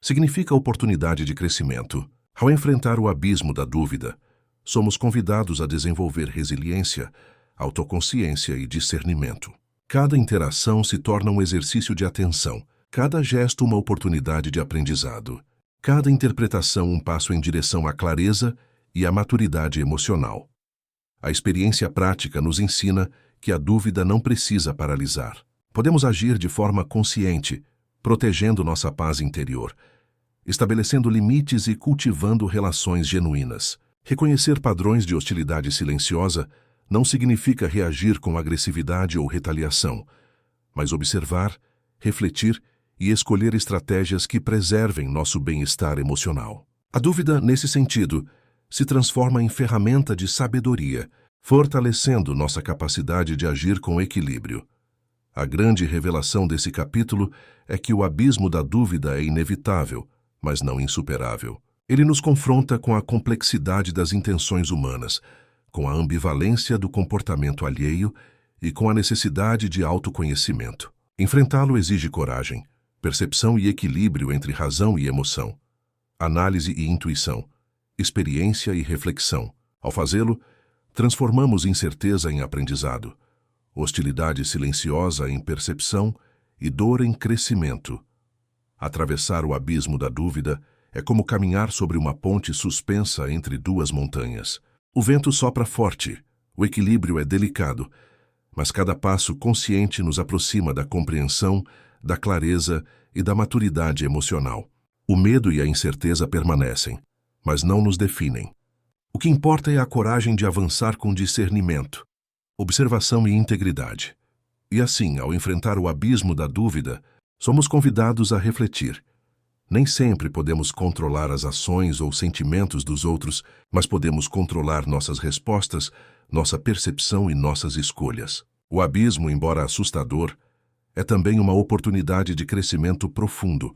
A: Significa oportunidade de crescimento. Ao enfrentar o abismo da dúvida, somos convidados a desenvolver resiliência, autoconsciência e discernimento. Cada interação se torna um exercício de atenção, cada gesto uma oportunidade de aprendizado, cada interpretação um passo em direção à clareza e à maturidade emocional. A experiência prática nos ensina que a dúvida não precisa paralisar. Podemos agir de forma consciente, protegendo nossa paz interior, estabelecendo limites e cultivando relações genuínas. Reconhecer padrões de hostilidade silenciosa não significa reagir com agressividade ou retaliação, mas observar, refletir e escolher estratégias que preservem nosso bem-estar emocional. A dúvida, nesse sentido, se transforma em ferramenta de sabedoria, fortalecendo nossa capacidade de agir com equilíbrio. A grande revelação desse capítulo é que o abismo da dúvida é inevitável, mas não insuperável. Ele nos confronta com a complexidade das intenções humanas, com a ambivalência do comportamento alheio e com a necessidade de autoconhecimento. Enfrentá-lo exige coragem, percepção e equilíbrio entre razão e emoção, análise e intuição, experiência e reflexão. Ao fazê-lo, transformamos incerteza em aprendizado, hostilidade silenciosa em percepção e dor em crescimento. Atravessar o abismo da dúvida é como caminhar sobre uma ponte suspensa entre duas montanhas. O vento sopra forte, o equilíbrio é delicado, mas cada passo consciente nos aproxima da compreensão, da clareza e da maturidade emocional. O medo e a incerteza permanecem, mas não nos definem. O que importa é a coragem de avançar com discernimento, observação e integridade. E assim, ao enfrentar o abismo da dúvida, somos convidados a refletir. Nem sempre podemos controlar as ações ou sentimentos dos outros, mas podemos controlar nossas respostas, nossa percepção e nossas escolhas. O abismo, embora assustador, é também uma oportunidade de crescimento profundo,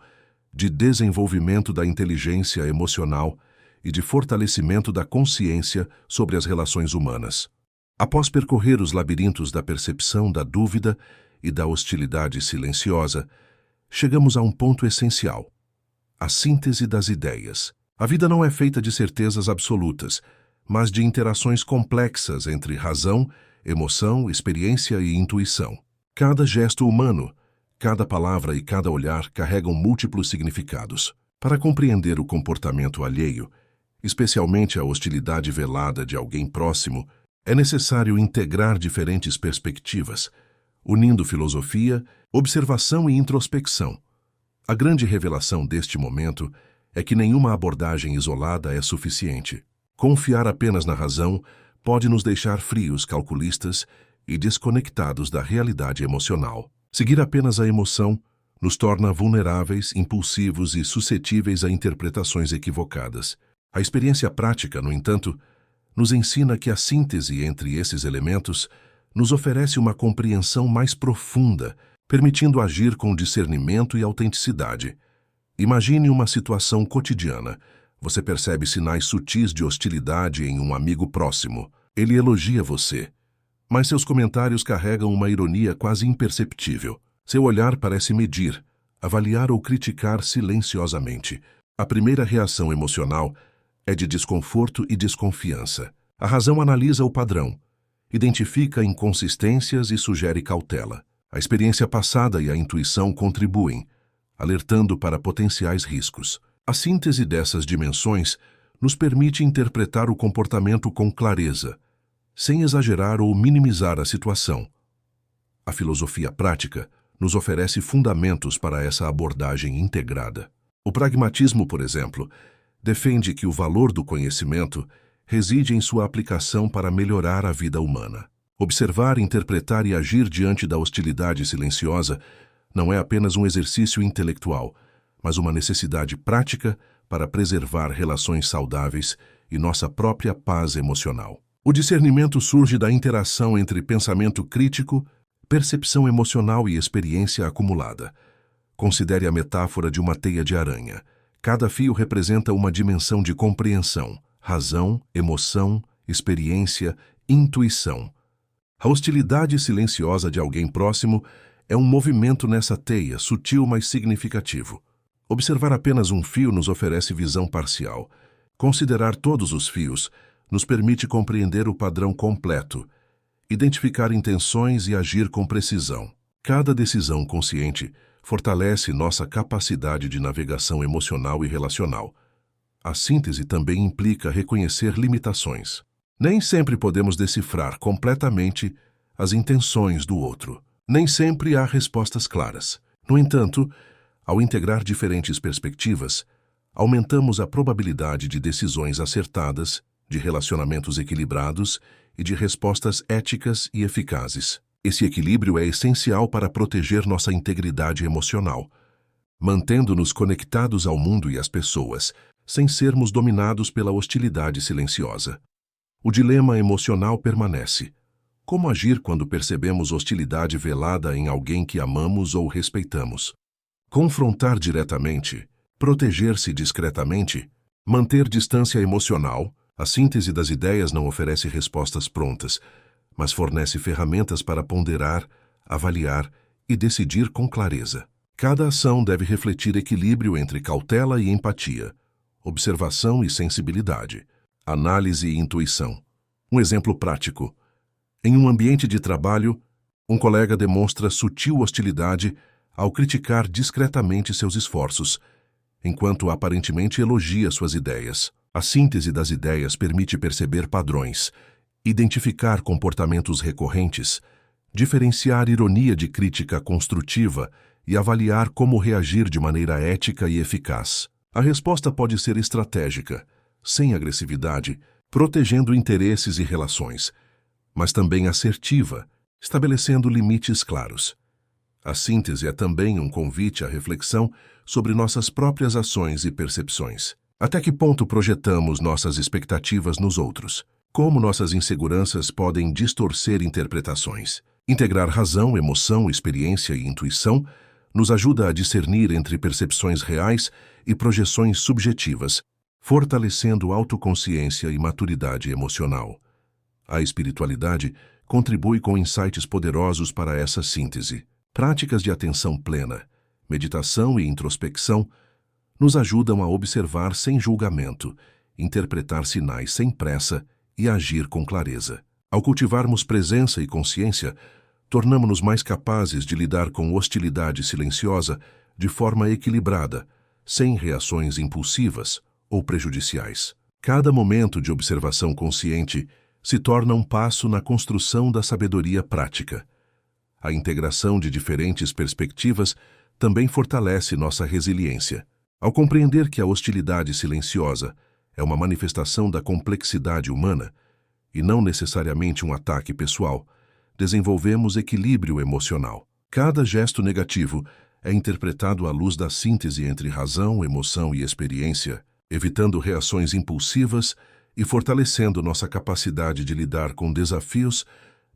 A: de desenvolvimento da inteligência emocional e de fortalecimento da consciência sobre as relações humanas. Após percorrer os labirintos da percepção, da dúvida e da hostilidade silenciosa, chegamos a um ponto essencial: a síntese das ideias. A vida não é feita de certezas absolutas, mas de interações complexas entre razão, emoção, experiência e intuição. Cada gesto humano, cada palavra e cada olhar carregam múltiplos significados. Para compreender o comportamento alheio, especialmente a hostilidade velada de alguém próximo, é necessário integrar diferentes perspectivas, unindo filosofia, observação e introspecção. A grande revelação deste momento é que nenhuma abordagem isolada é suficiente. Confiar apenas na razão pode nos deixar frios, calculistas e desconectados da realidade emocional. Seguir apenas a emoção nos torna vulneráveis, impulsivos e suscetíveis a interpretações equivocadas. A experiência prática, no entanto, nos ensina que a síntese entre esses elementos nos oferece uma compreensão mais profunda, permitindo agir com discernimento e autenticidade. Imagine uma situação cotidiana. Você percebe sinais sutis de hostilidade em um amigo próximo. Ele elogia você, mas seus comentários carregam uma ironia quase imperceptível. Seu olhar parece medir, avaliar ou criticar silenciosamente. A primeira reação emocional é de desconforto e desconfiança. A razão analisa o padrão, identifica inconsistências e sugere cautela. A experiência passada e a intuição contribuem, alertando para potenciais riscos. A síntese dessas dimensões nos permite interpretar o comportamento com clareza, sem exagerar ou minimizar a situação. A filosofia prática nos oferece fundamentos para essa abordagem integrada. O pragmatismo, por exemplo, defende que o valor do conhecimento reside em sua aplicação para melhorar a vida humana. Observar, interpretar e agir diante da hostilidade silenciosa não é apenas um exercício intelectual, mas uma necessidade prática para preservar relações saudáveis e nossa própria paz emocional. O discernimento surge da interação entre pensamento crítico, percepção emocional e experiência acumulada. Considere a metáfora de uma teia de aranha. Cada fio representa uma dimensão de compreensão, razão, emoção, experiência, intuição. A hostilidade silenciosa de alguém próximo é um movimento nessa teia, sutil mas significativo. Observar apenas um fio nos oferece visão parcial. Considerar todos os fios nos permite compreender o padrão completo, identificar intenções e agir com precisão. Cada decisão consciente fortalece nossa capacidade de navegação emocional e relacional. A síntese também implica reconhecer limitações. Nem sempre podemos decifrar completamente as intenções do outro. Nem sempre há respostas claras. No entanto, ao integrar diferentes perspectivas, aumentamos a probabilidade de decisões acertadas, de relacionamentos equilibrados e de respostas éticas e eficazes. Esse equilíbrio é essencial para proteger nossa integridade emocional, mantendo-nos conectados ao mundo e às pessoas, sem sermos dominados pela hostilidade silenciosa. O dilema emocional permanece. Como agir quando percebemos hostilidade velada em alguém que amamos ou respeitamos? Confrontar diretamente, proteger-se discretamente, manter distância emocional. A síntese das ideias não oferece respostas prontas, mas fornece ferramentas para ponderar, avaliar e decidir com clareza. Cada ação deve refletir equilíbrio entre cautela e empatia, observação e sensibilidade, análise e intuição. Um exemplo prático. Em um ambiente de trabalho, um colega demonstra sutil hostilidade ao criticar discretamente seus esforços, enquanto aparentemente elogia suas ideias. A síntese das ideias permite perceber padrões, identificar comportamentos recorrentes, diferenciar ironia de crítica construtiva e avaliar como reagir de maneira ética e eficaz. A resposta pode ser estratégica, sem agressividade, protegendo interesses e relações, mas também assertiva, estabelecendo limites claros. A síntese é também um convite à reflexão sobre nossas próprias ações e percepções. Até que ponto projetamos nossas expectativas nos outros? Como nossas inseguranças podem distorcer interpretações? Integrar razão, emoção, experiência e intuição nos ajuda a discernir entre percepções reais e projeções subjetivas, fortalecendo autoconsciência e maturidade emocional. A espiritualidade contribui com insights poderosos para essa síntese. Práticas de atenção plena, meditação e introspecção nos ajudam a observar sem julgamento, interpretar sinais sem pressa e agir com clareza. Ao cultivarmos presença e consciência, tornamo-nos mais capazes de lidar com hostilidade silenciosa de forma equilibrada, sem reações impulsivas ou prejudiciais. Cada momento de observação consciente se torna um passo na construção da sabedoria prática. A integração de diferentes perspectivas também fortalece nossa resiliência. Ao compreender que a hostilidade silenciosa é uma manifestação da complexidade humana e não necessariamente um ataque pessoal, desenvolvemos equilíbrio emocional. Cada gesto negativo é interpretado à luz da síntese entre razão, emoção e experiência, evitando reações impulsivas e fortalecendo nossa capacidade de lidar com desafios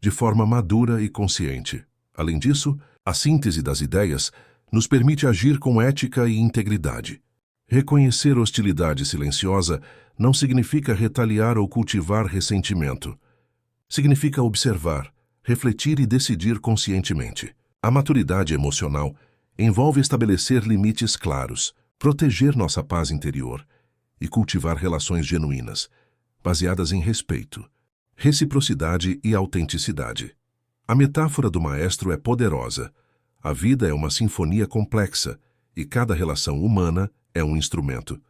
A: de forma madura e consciente. Além disso, a síntese das ideias nos permite agir com ética e integridade. Reconhecer hostilidade silenciosa não significa retaliar ou cultivar ressentimento. Significa observar, refletir e decidir conscientemente. A maturidade emocional envolve estabelecer limites claros, proteger nossa paz interior e cultivar relações genuínas, baseadas em respeito, reciprocidade e autenticidade. A metáfora do maestro é poderosa. A vida é uma sinfonia complexa e cada relação humana é um instrumento.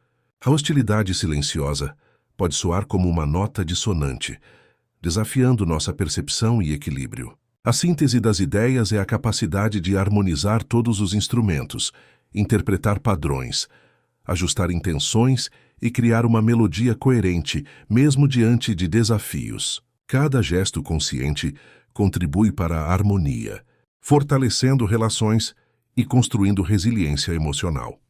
A: A hostilidade silenciosa pode soar como uma nota dissonante, desafiando nossa percepção e equilíbrio. A síntese das ideias é a capacidade de harmonizar todos os instrumentos, interpretar padrões, ajustar intenções e criar uma melodia coerente, mesmo diante de desafios. Cada gesto consciente contribui para a harmonia, fortalecendo relações e construindo resiliência emocional.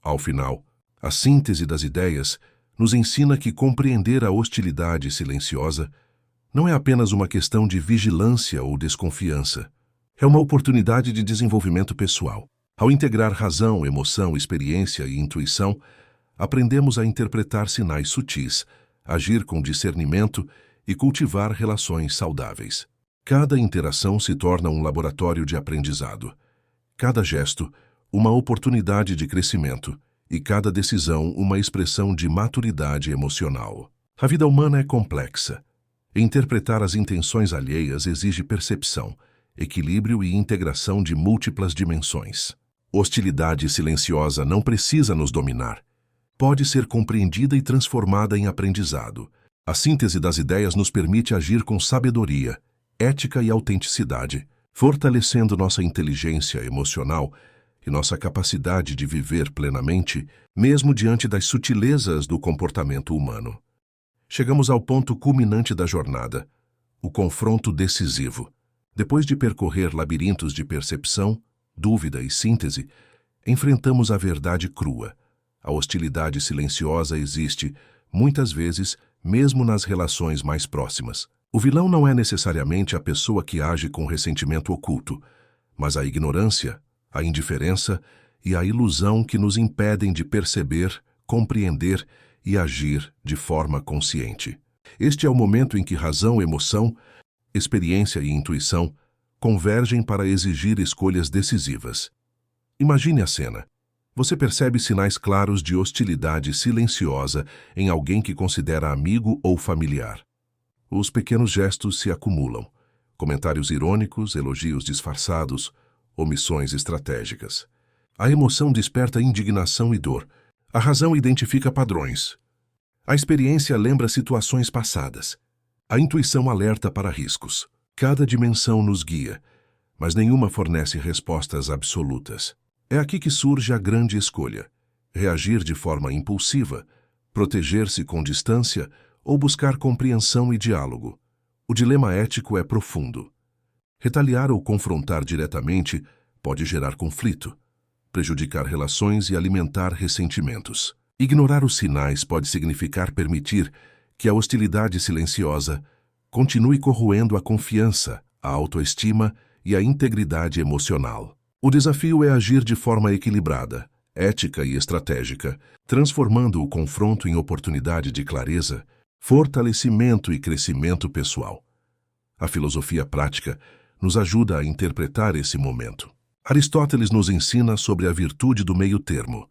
A: Ao final, a síntese das ideias nos ensina que compreender a hostilidade silenciosa não é apenas uma questão de vigilância ou desconfiança. É uma oportunidade de desenvolvimento pessoal. Ao integrar razão, emoção, experiência e intuição, aprendemos a interpretar sinais sutis, agir com discernimento e cultivar relações saudáveis. Cada interação se torna um laboratório de aprendizado. Cada gesto, uma oportunidade de crescimento, e cada decisão, uma expressão de maturidade emocional. A vida humana é complexa. Interpretar as intenções alheias exige percepção, equilíbrio e integração de múltiplas dimensões. Hostilidade silenciosa não precisa nos dominar. Pode ser compreendida e transformada em aprendizado. A síntese das ideias nos permite agir com sabedoria, ética e autenticidade, fortalecendo nossa inteligência emocional e nossa capacidade de viver plenamente, mesmo diante das sutilezas do comportamento humano. Chegamos ao ponto culminante da jornada, o confronto decisivo. Depois de percorrer labirintos de percepção, dúvida e síntese, enfrentamos a verdade crua. A hostilidade silenciosa existe, muitas vezes, mesmo nas relações mais próximas. O vilão não é necessariamente a pessoa que age com ressentimento oculto, mas a ignorância, a indiferença e a ilusão que nos impedem de perceber, compreender e agir de forma consciente. Este é o momento em que razão, emoção, experiência e intuição convergem para exigir escolhas decisivas. Imagine a cena. Você percebe sinais claros de hostilidade silenciosa em alguém que considera amigo ou familiar. Os pequenos gestos se acumulam. Comentários irônicos, elogios disfarçados, omissões estratégicas. A emoção desperta indignação e dor. A razão identifica padrões. A experiência lembra situações passadas. A intuição alerta para riscos. Cada dimensão nos guia, mas nenhuma fornece respostas absolutas. É aqui que surge a grande escolha: reagir de forma impulsiva, proteger-se com distância ou buscar compreensão e diálogo. O dilema ético é profundo. Retaliar ou confrontar diretamente pode gerar conflito, prejudicar relações e alimentar ressentimentos. Ignorar os sinais pode significar permitir que a hostilidade silenciosa continue corroendo a confiança, a autoestima e a integridade emocional. O desafio é agir de forma equilibrada, ética e estratégica, transformando o confronto em oportunidade de clareza, fortalecimento e crescimento pessoal. A filosofia prática nos ajuda a interpretar esse momento. Aristóteles nos ensina sobre a virtude do meio-termo: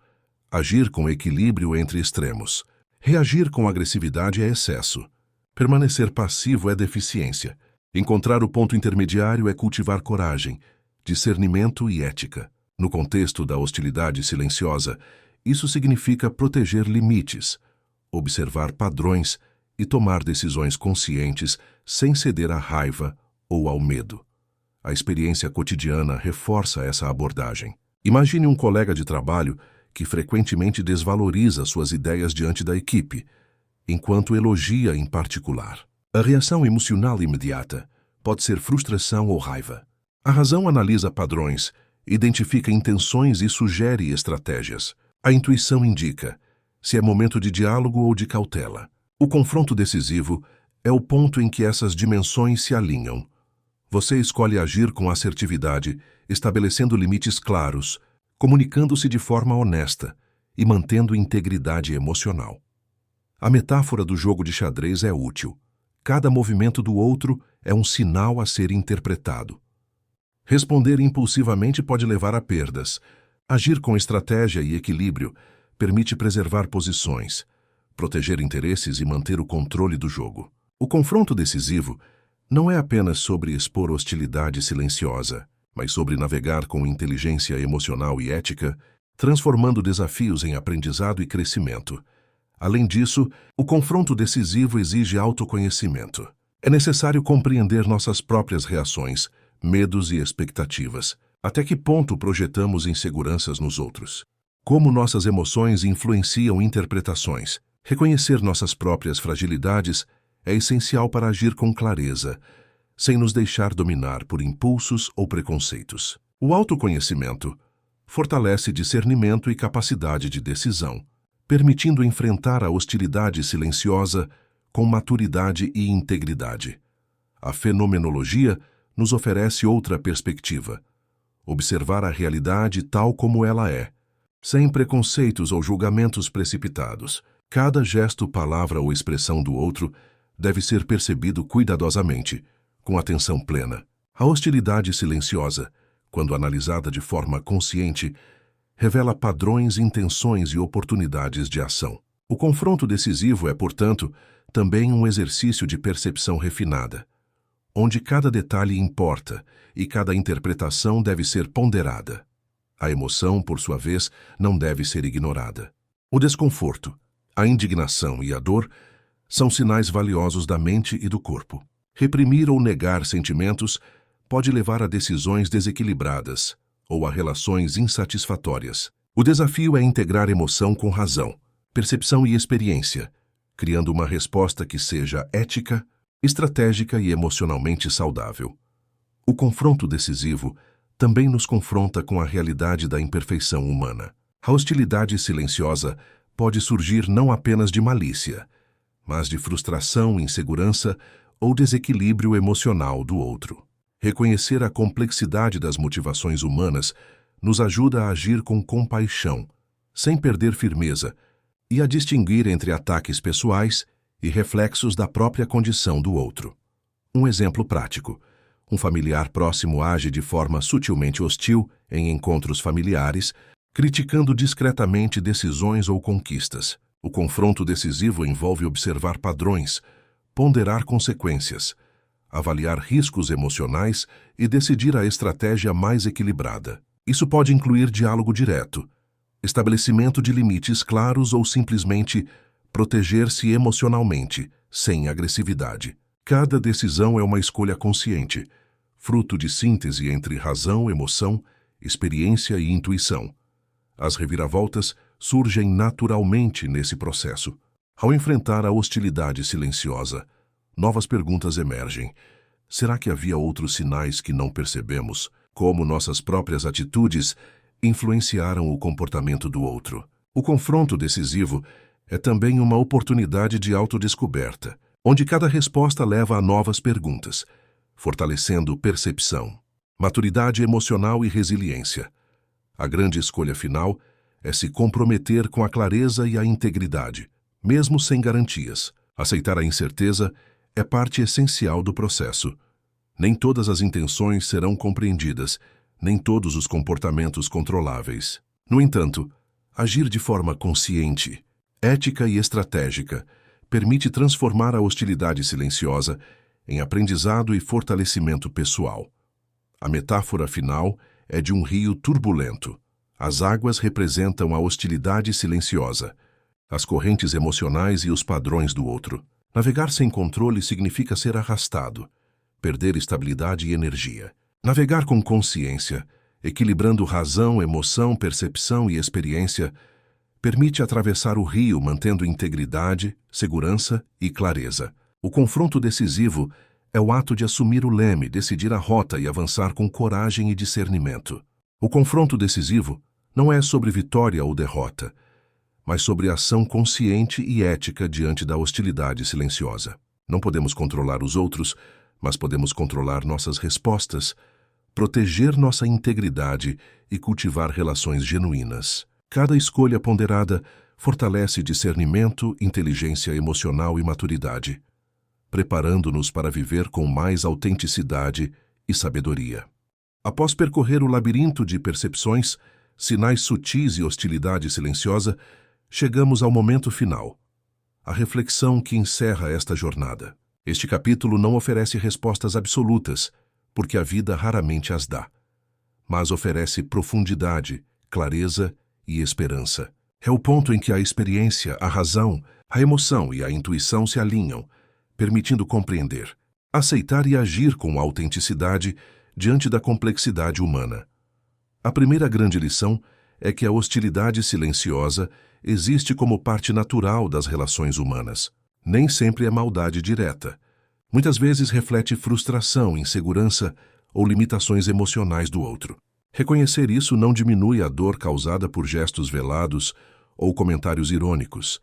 A: agir com equilíbrio entre extremos. Reagir com agressividade é excesso. Permanecer passivo é deficiência. Encontrar o ponto intermediário é cultivar coragem, discernimento e ética. No contexto da hostilidade silenciosa, isso significa proteger limites, observar padrões e tomar decisões conscientes sem ceder à raiva ou ao medo. A experiência cotidiana reforça essa abordagem. Imagine um colega de trabalho que frequentemente desvaloriza suas ideias diante da equipe, enquanto elogia em particular. A reação emocional imediata pode ser frustração ou raiva. A razão analisa padrões, identifica intenções e sugere estratégias. A intuição indica se é momento de diálogo ou de cautela. O confronto decisivo é o ponto em que essas dimensões se alinham. Você escolhe agir com assertividade, estabelecendo limites claros, comunicando-se de forma honesta e mantendo integridade emocional. A metáfora do jogo de xadrez é útil. Cada movimento do outro é um sinal a ser interpretado. Responder impulsivamente pode levar a perdas. Agir com estratégia e equilíbrio permite preservar posições, proteger interesses e manter o controle do jogo. O confronto decisivo não é apenas sobre expor hostilidade silenciosa, mas sobre navegar com inteligência emocional e ética, transformando desafios em aprendizado e crescimento. Além disso, o confronto decisivo exige autoconhecimento. É necessário compreender nossas próprias reações, medos e expectativas. Até que ponto projetamos inseguranças nos outros? Como nossas emoções influenciam interpretações? Reconhecer nossas próprias fragilidades é essencial para agir com clareza, sem nos deixar dominar por impulsos ou preconceitos. O autoconhecimento fortalece discernimento e capacidade de decisão, permitindo enfrentar a hostilidade silenciosa com maturidade e integridade. A fenomenologia nos oferece outra perspectiva: observar a realidade tal como ela é, sem preconceitos ou julgamentos precipitados. Cada gesto, palavra ou expressão do outro deve ser percebido cuidadosamente, com atenção plena. A hostilidade silenciosa, quando analisada de forma consciente, revela padrões, intenções e oportunidades de ação. O confronto decisivo é, portanto, também um exercício de percepção refinada, onde cada detalhe importa e cada interpretação deve ser ponderada. A emoção, por sua vez, não deve ser ignorada. O desconforto, a indignação e a dor são sinais valiosos da mente e do corpo. Reprimir ou negar sentimentos pode levar a decisões desequilibradas ou a relações insatisfatórias. O desafio é integrar emoção com razão, percepção e experiência, criando uma resposta que seja ética, estratégica e emocionalmente saudável. O confronto decisivo também nos confronta com a realidade da imperfeição humana. A hostilidade silenciosa pode surgir não apenas de malícia, mas de frustração, insegurança ou desequilíbrio emocional do outro. Reconhecer a complexidade das motivações humanas nos ajuda a agir com compaixão, sem perder firmeza, e a distinguir entre ataques pessoais e reflexos da própria condição do outro. Um exemplo prático: um familiar próximo age de forma sutilmente hostil em encontros familiares, criticando discretamente decisões ou conquistas. O confronto decisivo envolve observar padrões, ponderar consequências, avaliar riscos emocionais e decidir a estratégia mais equilibrada. Isso pode incluir diálogo direto, estabelecimento de limites claros ou simplesmente proteger-se emocionalmente, sem agressividade. Cada decisão é uma escolha consciente, fruto de síntese entre razão, emoção, experiência e intuição. As reviravoltas surgem naturalmente nesse processo. Ao enfrentar a hostilidade silenciosa, novas perguntas emergem. Será que havia outros sinais que não percebemos? Como nossas próprias atitudes influenciaram o comportamento do outro? O confronto decisivo é também uma oportunidade de autodescoberta, onde cada resposta leva a novas perguntas, fortalecendo percepção, maturidade emocional e resiliência. A grande escolha final é se comprometer com a clareza e a integridade, mesmo sem garantias. Aceitar a incerteza é parte essencial do processo. Nem todas as intenções serão compreendidas, nem todos os comportamentos controláveis. No entanto, agir de forma consciente, ética e estratégica permite transformar a hostilidade silenciosa em aprendizado e fortalecimento pessoal. A metáfora final é de um rio turbulento. As águas representam a hostilidade silenciosa, as correntes emocionais e os padrões do outro. Navegar sem controle significa ser arrastado, perder estabilidade e energia. Navegar com consciência, equilibrando razão, emoção, percepção e experiência, permite atravessar o rio mantendo integridade, segurança e clareza. O confronto decisivo é o ato de assumir o leme, decidir a rota e avançar com coragem e discernimento. O confronto decisivo não é sobre vitória ou derrota, mas sobre ação consciente e ética diante da hostilidade silenciosa. Não podemos controlar os outros, mas podemos controlar nossas respostas, proteger nossa integridade e cultivar relações genuínas. Cada escolha ponderada fortalece discernimento, inteligência emocional e maturidade, preparando-nos para viver com mais autenticidade e sabedoria. Após percorrer o labirinto de percepções, sinais sutis e hostilidade silenciosa, chegamos ao momento final, a reflexão que encerra esta jornada. Este capítulo não oferece respostas absolutas, porque a vida raramente as dá, mas oferece profundidade, clareza e esperança. É o ponto em que a experiência, a razão, a emoção e a intuição se alinham, permitindo compreender, aceitar e agir com autenticidade diante da complexidade humana. A primeira grande lição é que a hostilidade silenciosa existe como parte natural das relações humanas. Nem sempre é maldade direta. Muitas vezes reflete frustração, insegurança ou limitações emocionais do outro. Reconhecer isso não diminui a dor causada por gestos velados ou comentários irônicos,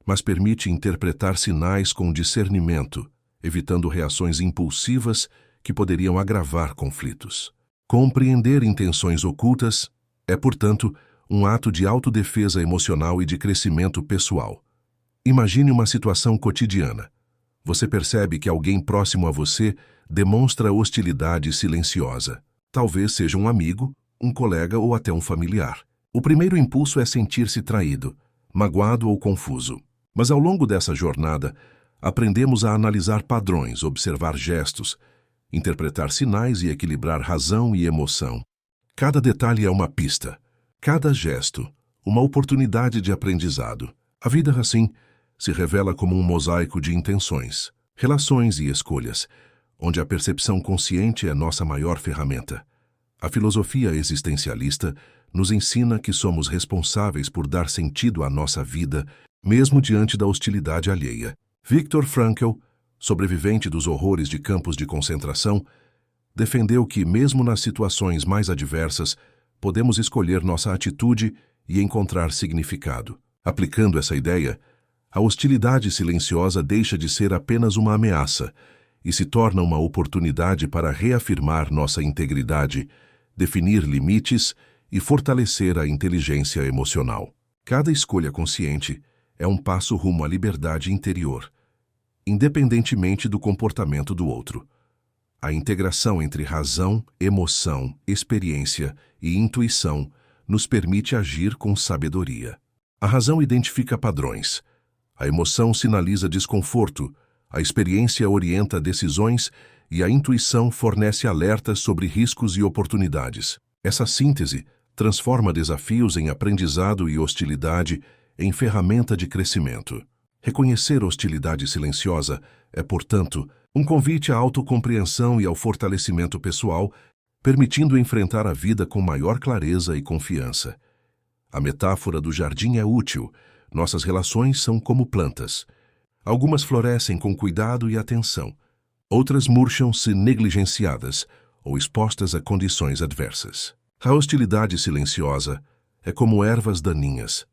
A: mas permite interpretar sinais com discernimento, evitando reações impulsivas que poderiam agravar conflitos. Compreender intenções ocultas é, portanto, um ato de autodefesa emocional e de crescimento pessoal. Imagine uma situação cotidiana. Você percebe que alguém próximo a você demonstra hostilidade silenciosa. Talvez seja um amigo, um colega ou até um familiar. O primeiro impulso é sentir-se traído, magoado ou confuso. Mas ao longo dessa jornada, aprendemos a analisar padrões, observar gestos, interpretar sinais e equilibrar razão e emoção. Cada detalhe é uma pista, cada gesto, uma oportunidade de aprendizado. A vida, assim, se revela como um mosaico de intenções, relações e escolhas, onde a percepção consciente é nossa maior ferramenta. A filosofia existencialista nos ensina que somos responsáveis por dar sentido à nossa vida, mesmo diante da hostilidade alheia. Viktor Frankl, sobrevivente dos horrores de campos de concentração, defendeu que, mesmo nas situações mais adversas, podemos escolher nossa atitude e encontrar significado. Aplicando essa ideia, a hostilidade silenciosa deixa de ser apenas uma ameaça e se torna uma oportunidade para reafirmar nossa integridade, definir limites e fortalecer a inteligência emocional. Cada escolha consciente é um passo rumo à liberdade interior, independentemente do comportamento do outro. A integração entre razão, emoção, experiência e intuição nos permite agir com sabedoria. A razão identifica padrões. A emoção sinaliza desconforto, a experiência orienta decisões e a intuição fornece alertas sobre riscos e oportunidades. Essa síntese transforma desafios em aprendizado e hostilidade em ferramenta de crescimento. Reconhecer hostilidade silenciosa é, portanto, um convite à autocompreensão e ao fortalecimento pessoal, permitindo enfrentar a vida com maior clareza e confiança. A metáfora do jardim é útil. Nossas relações são como plantas. Algumas florescem com cuidado e atenção. Outras murcham-se negligenciadas ou expostas a condições adversas. A hostilidade silenciosa é como ervas daninhas.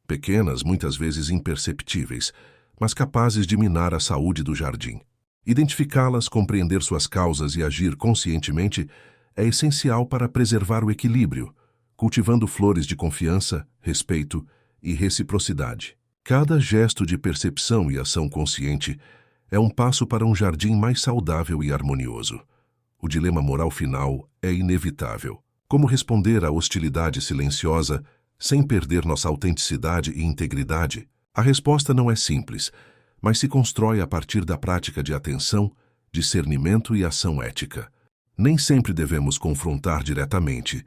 A: Pequenas, muitas vezes imperceptíveis, mas capazes de minar a saúde do jardim. Identificá-las, compreender suas causas e agir conscientemente é essencial para preservar o equilíbrio, cultivando flores de confiança, respeito e reciprocidade. Cada gesto de percepção e ação consciente é um passo para um jardim mais saudável e harmonioso. O dilema moral final é inevitável. Como responder à hostilidade silenciosa sem perder nossa autenticidade e integridade? A resposta não é simples, mas se constrói a partir da prática de atenção, discernimento e ação ética. Nem sempre devemos confrontar diretamente,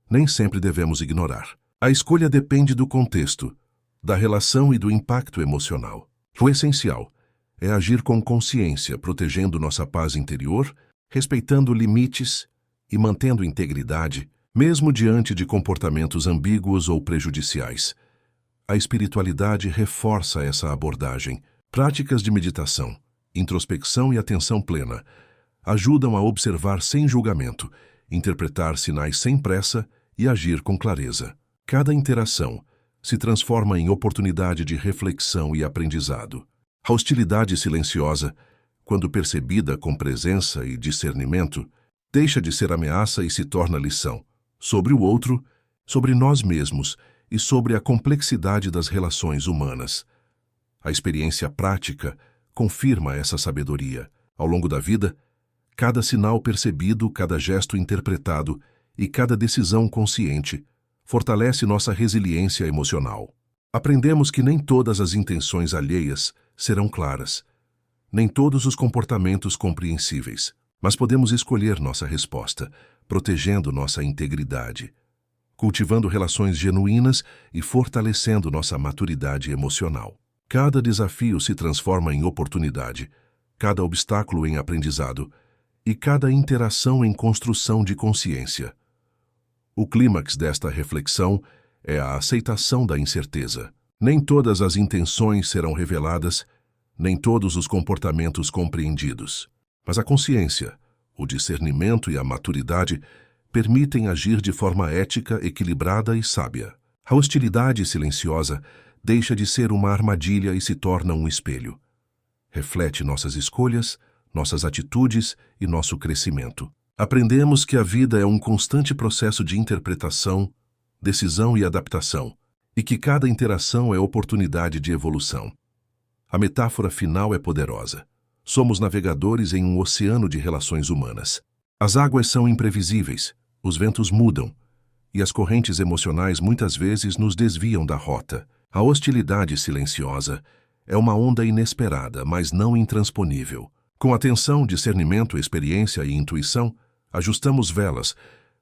A: nem sempre devemos ignorar. A escolha depende do contexto, da relação e do impacto emocional. O essencial é agir com consciência, protegendo nossa paz interior, respeitando limites e mantendo integridade, mesmo diante de comportamentos ambíguos ou prejudiciais. A espiritualidade reforça essa abordagem. Práticas de meditação, introspecção e atenção plena ajudam a observar sem julgamento, interpretar sinais sem pressa e agir com clareza. Cada interação se transforma em oportunidade de reflexão e aprendizado. A hostilidade silenciosa, quando percebida com presença e discernimento, deixa de ser ameaça e se torna lição sobre o outro, sobre nós mesmos e sobre a complexidade das relações humanas. A experiência prática confirma essa sabedoria. Ao longo da vida, cada sinal percebido, cada gesto interpretado e cada decisão consciente fortalece nossa resiliência emocional. Aprendemos que nem todas as intenções alheias serão claras, nem todos os comportamentos compreensíveis, mas podemos escolher nossa resposta, protegendo nossa integridade, cultivando relações genuínas e fortalecendo nossa maturidade emocional. Cada desafio se transforma em oportunidade, cada obstáculo em aprendizado e cada interação em construção de consciência. O clímax desta reflexão é a aceitação da incerteza. Nem todas as intenções serão reveladas, nem todos os comportamentos compreendidos. Mas a consciência, o discernimento e a maturidade permitem agir de forma ética, equilibrada e sábia. A hostilidade silenciosa deixa de ser uma armadilha e se torna um espelho. Reflete nossas escolhas, nossas atitudes e nosso crescimento. Aprendemos que a vida é um constante processo de interpretação, decisão e adaptação, e que cada interação é oportunidade de evolução. A metáfora final é poderosa. Somos navegadores em um oceano de relações humanas. As águas são imprevisíveis, os ventos mudam, e as correntes emocionais muitas vezes nos desviam da rota. A hostilidade silenciosa é uma onda inesperada, mas não intransponível. Com atenção, discernimento, experiência e intuição, ajustamos velas,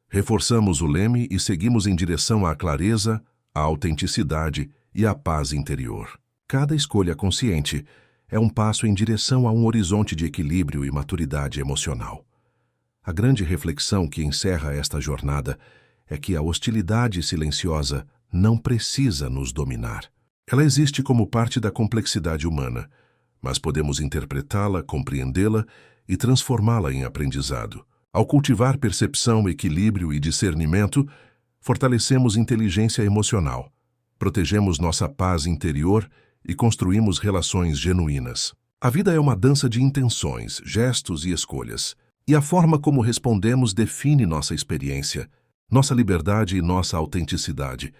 A: reforçamos o leme e seguimos em direção à clareza, à autenticidade e à paz interior. Cada escolha consciente é um passo em direção a um horizonte de equilíbrio e maturidade emocional. A grande reflexão que encerra esta jornada é que a hostilidade silenciosa não precisa nos dominar. Ela existe como parte da complexidade humana, mas podemos interpretá-la, compreendê-la e transformá-la em aprendizado. Ao cultivar percepção, equilíbrio e discernimento, fortalecemos inteligência emocional, protegemos nossa paz interior e construímos relações genuínas. A vida é uma dança de intenções, gestos e escolhas, e a forma como respondemos define nossa experiência, nossa liberdade e nossa autenticidade.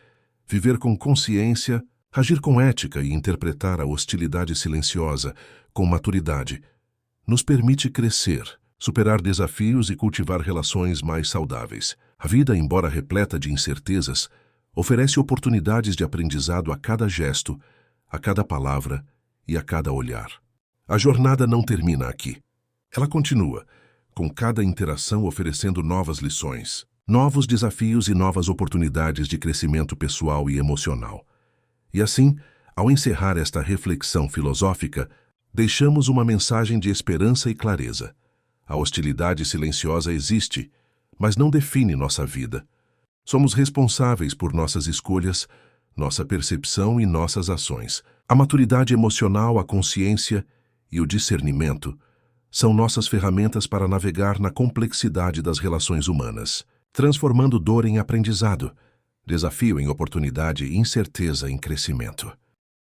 A: Viver com consciência, agir com ética e interpretar a hostilidade silenciosa com maturidade nos permite crescer, superar desafios e cultivar relações mais saudáveis. A vida, embora repleta de incertezas, oferece oportunidades de aprendizado a cada gesto, a cada palavra e a cada olhar. A jornada não termina aqui. Ela continua, com cada interação oferecendo novas lições, novos desafios e novas oportunidades de crescimento pessoal e emocional. E assim, ao encerrar esta reflexão filosófica, deixamos uma mensagem de esperança e clareza. A hostilidade silenciosa existe, mas não define nossa vida. Somos responsáveis por nossas escolhas, nossa percepção e nossas ações. A maturidade emocional, a consciência e o discernimento são nossas ferramentas para navegar na complexidade das relações humanas, transformando dor em aprendizado, desafio em oportunidade e incerteza em crescimento.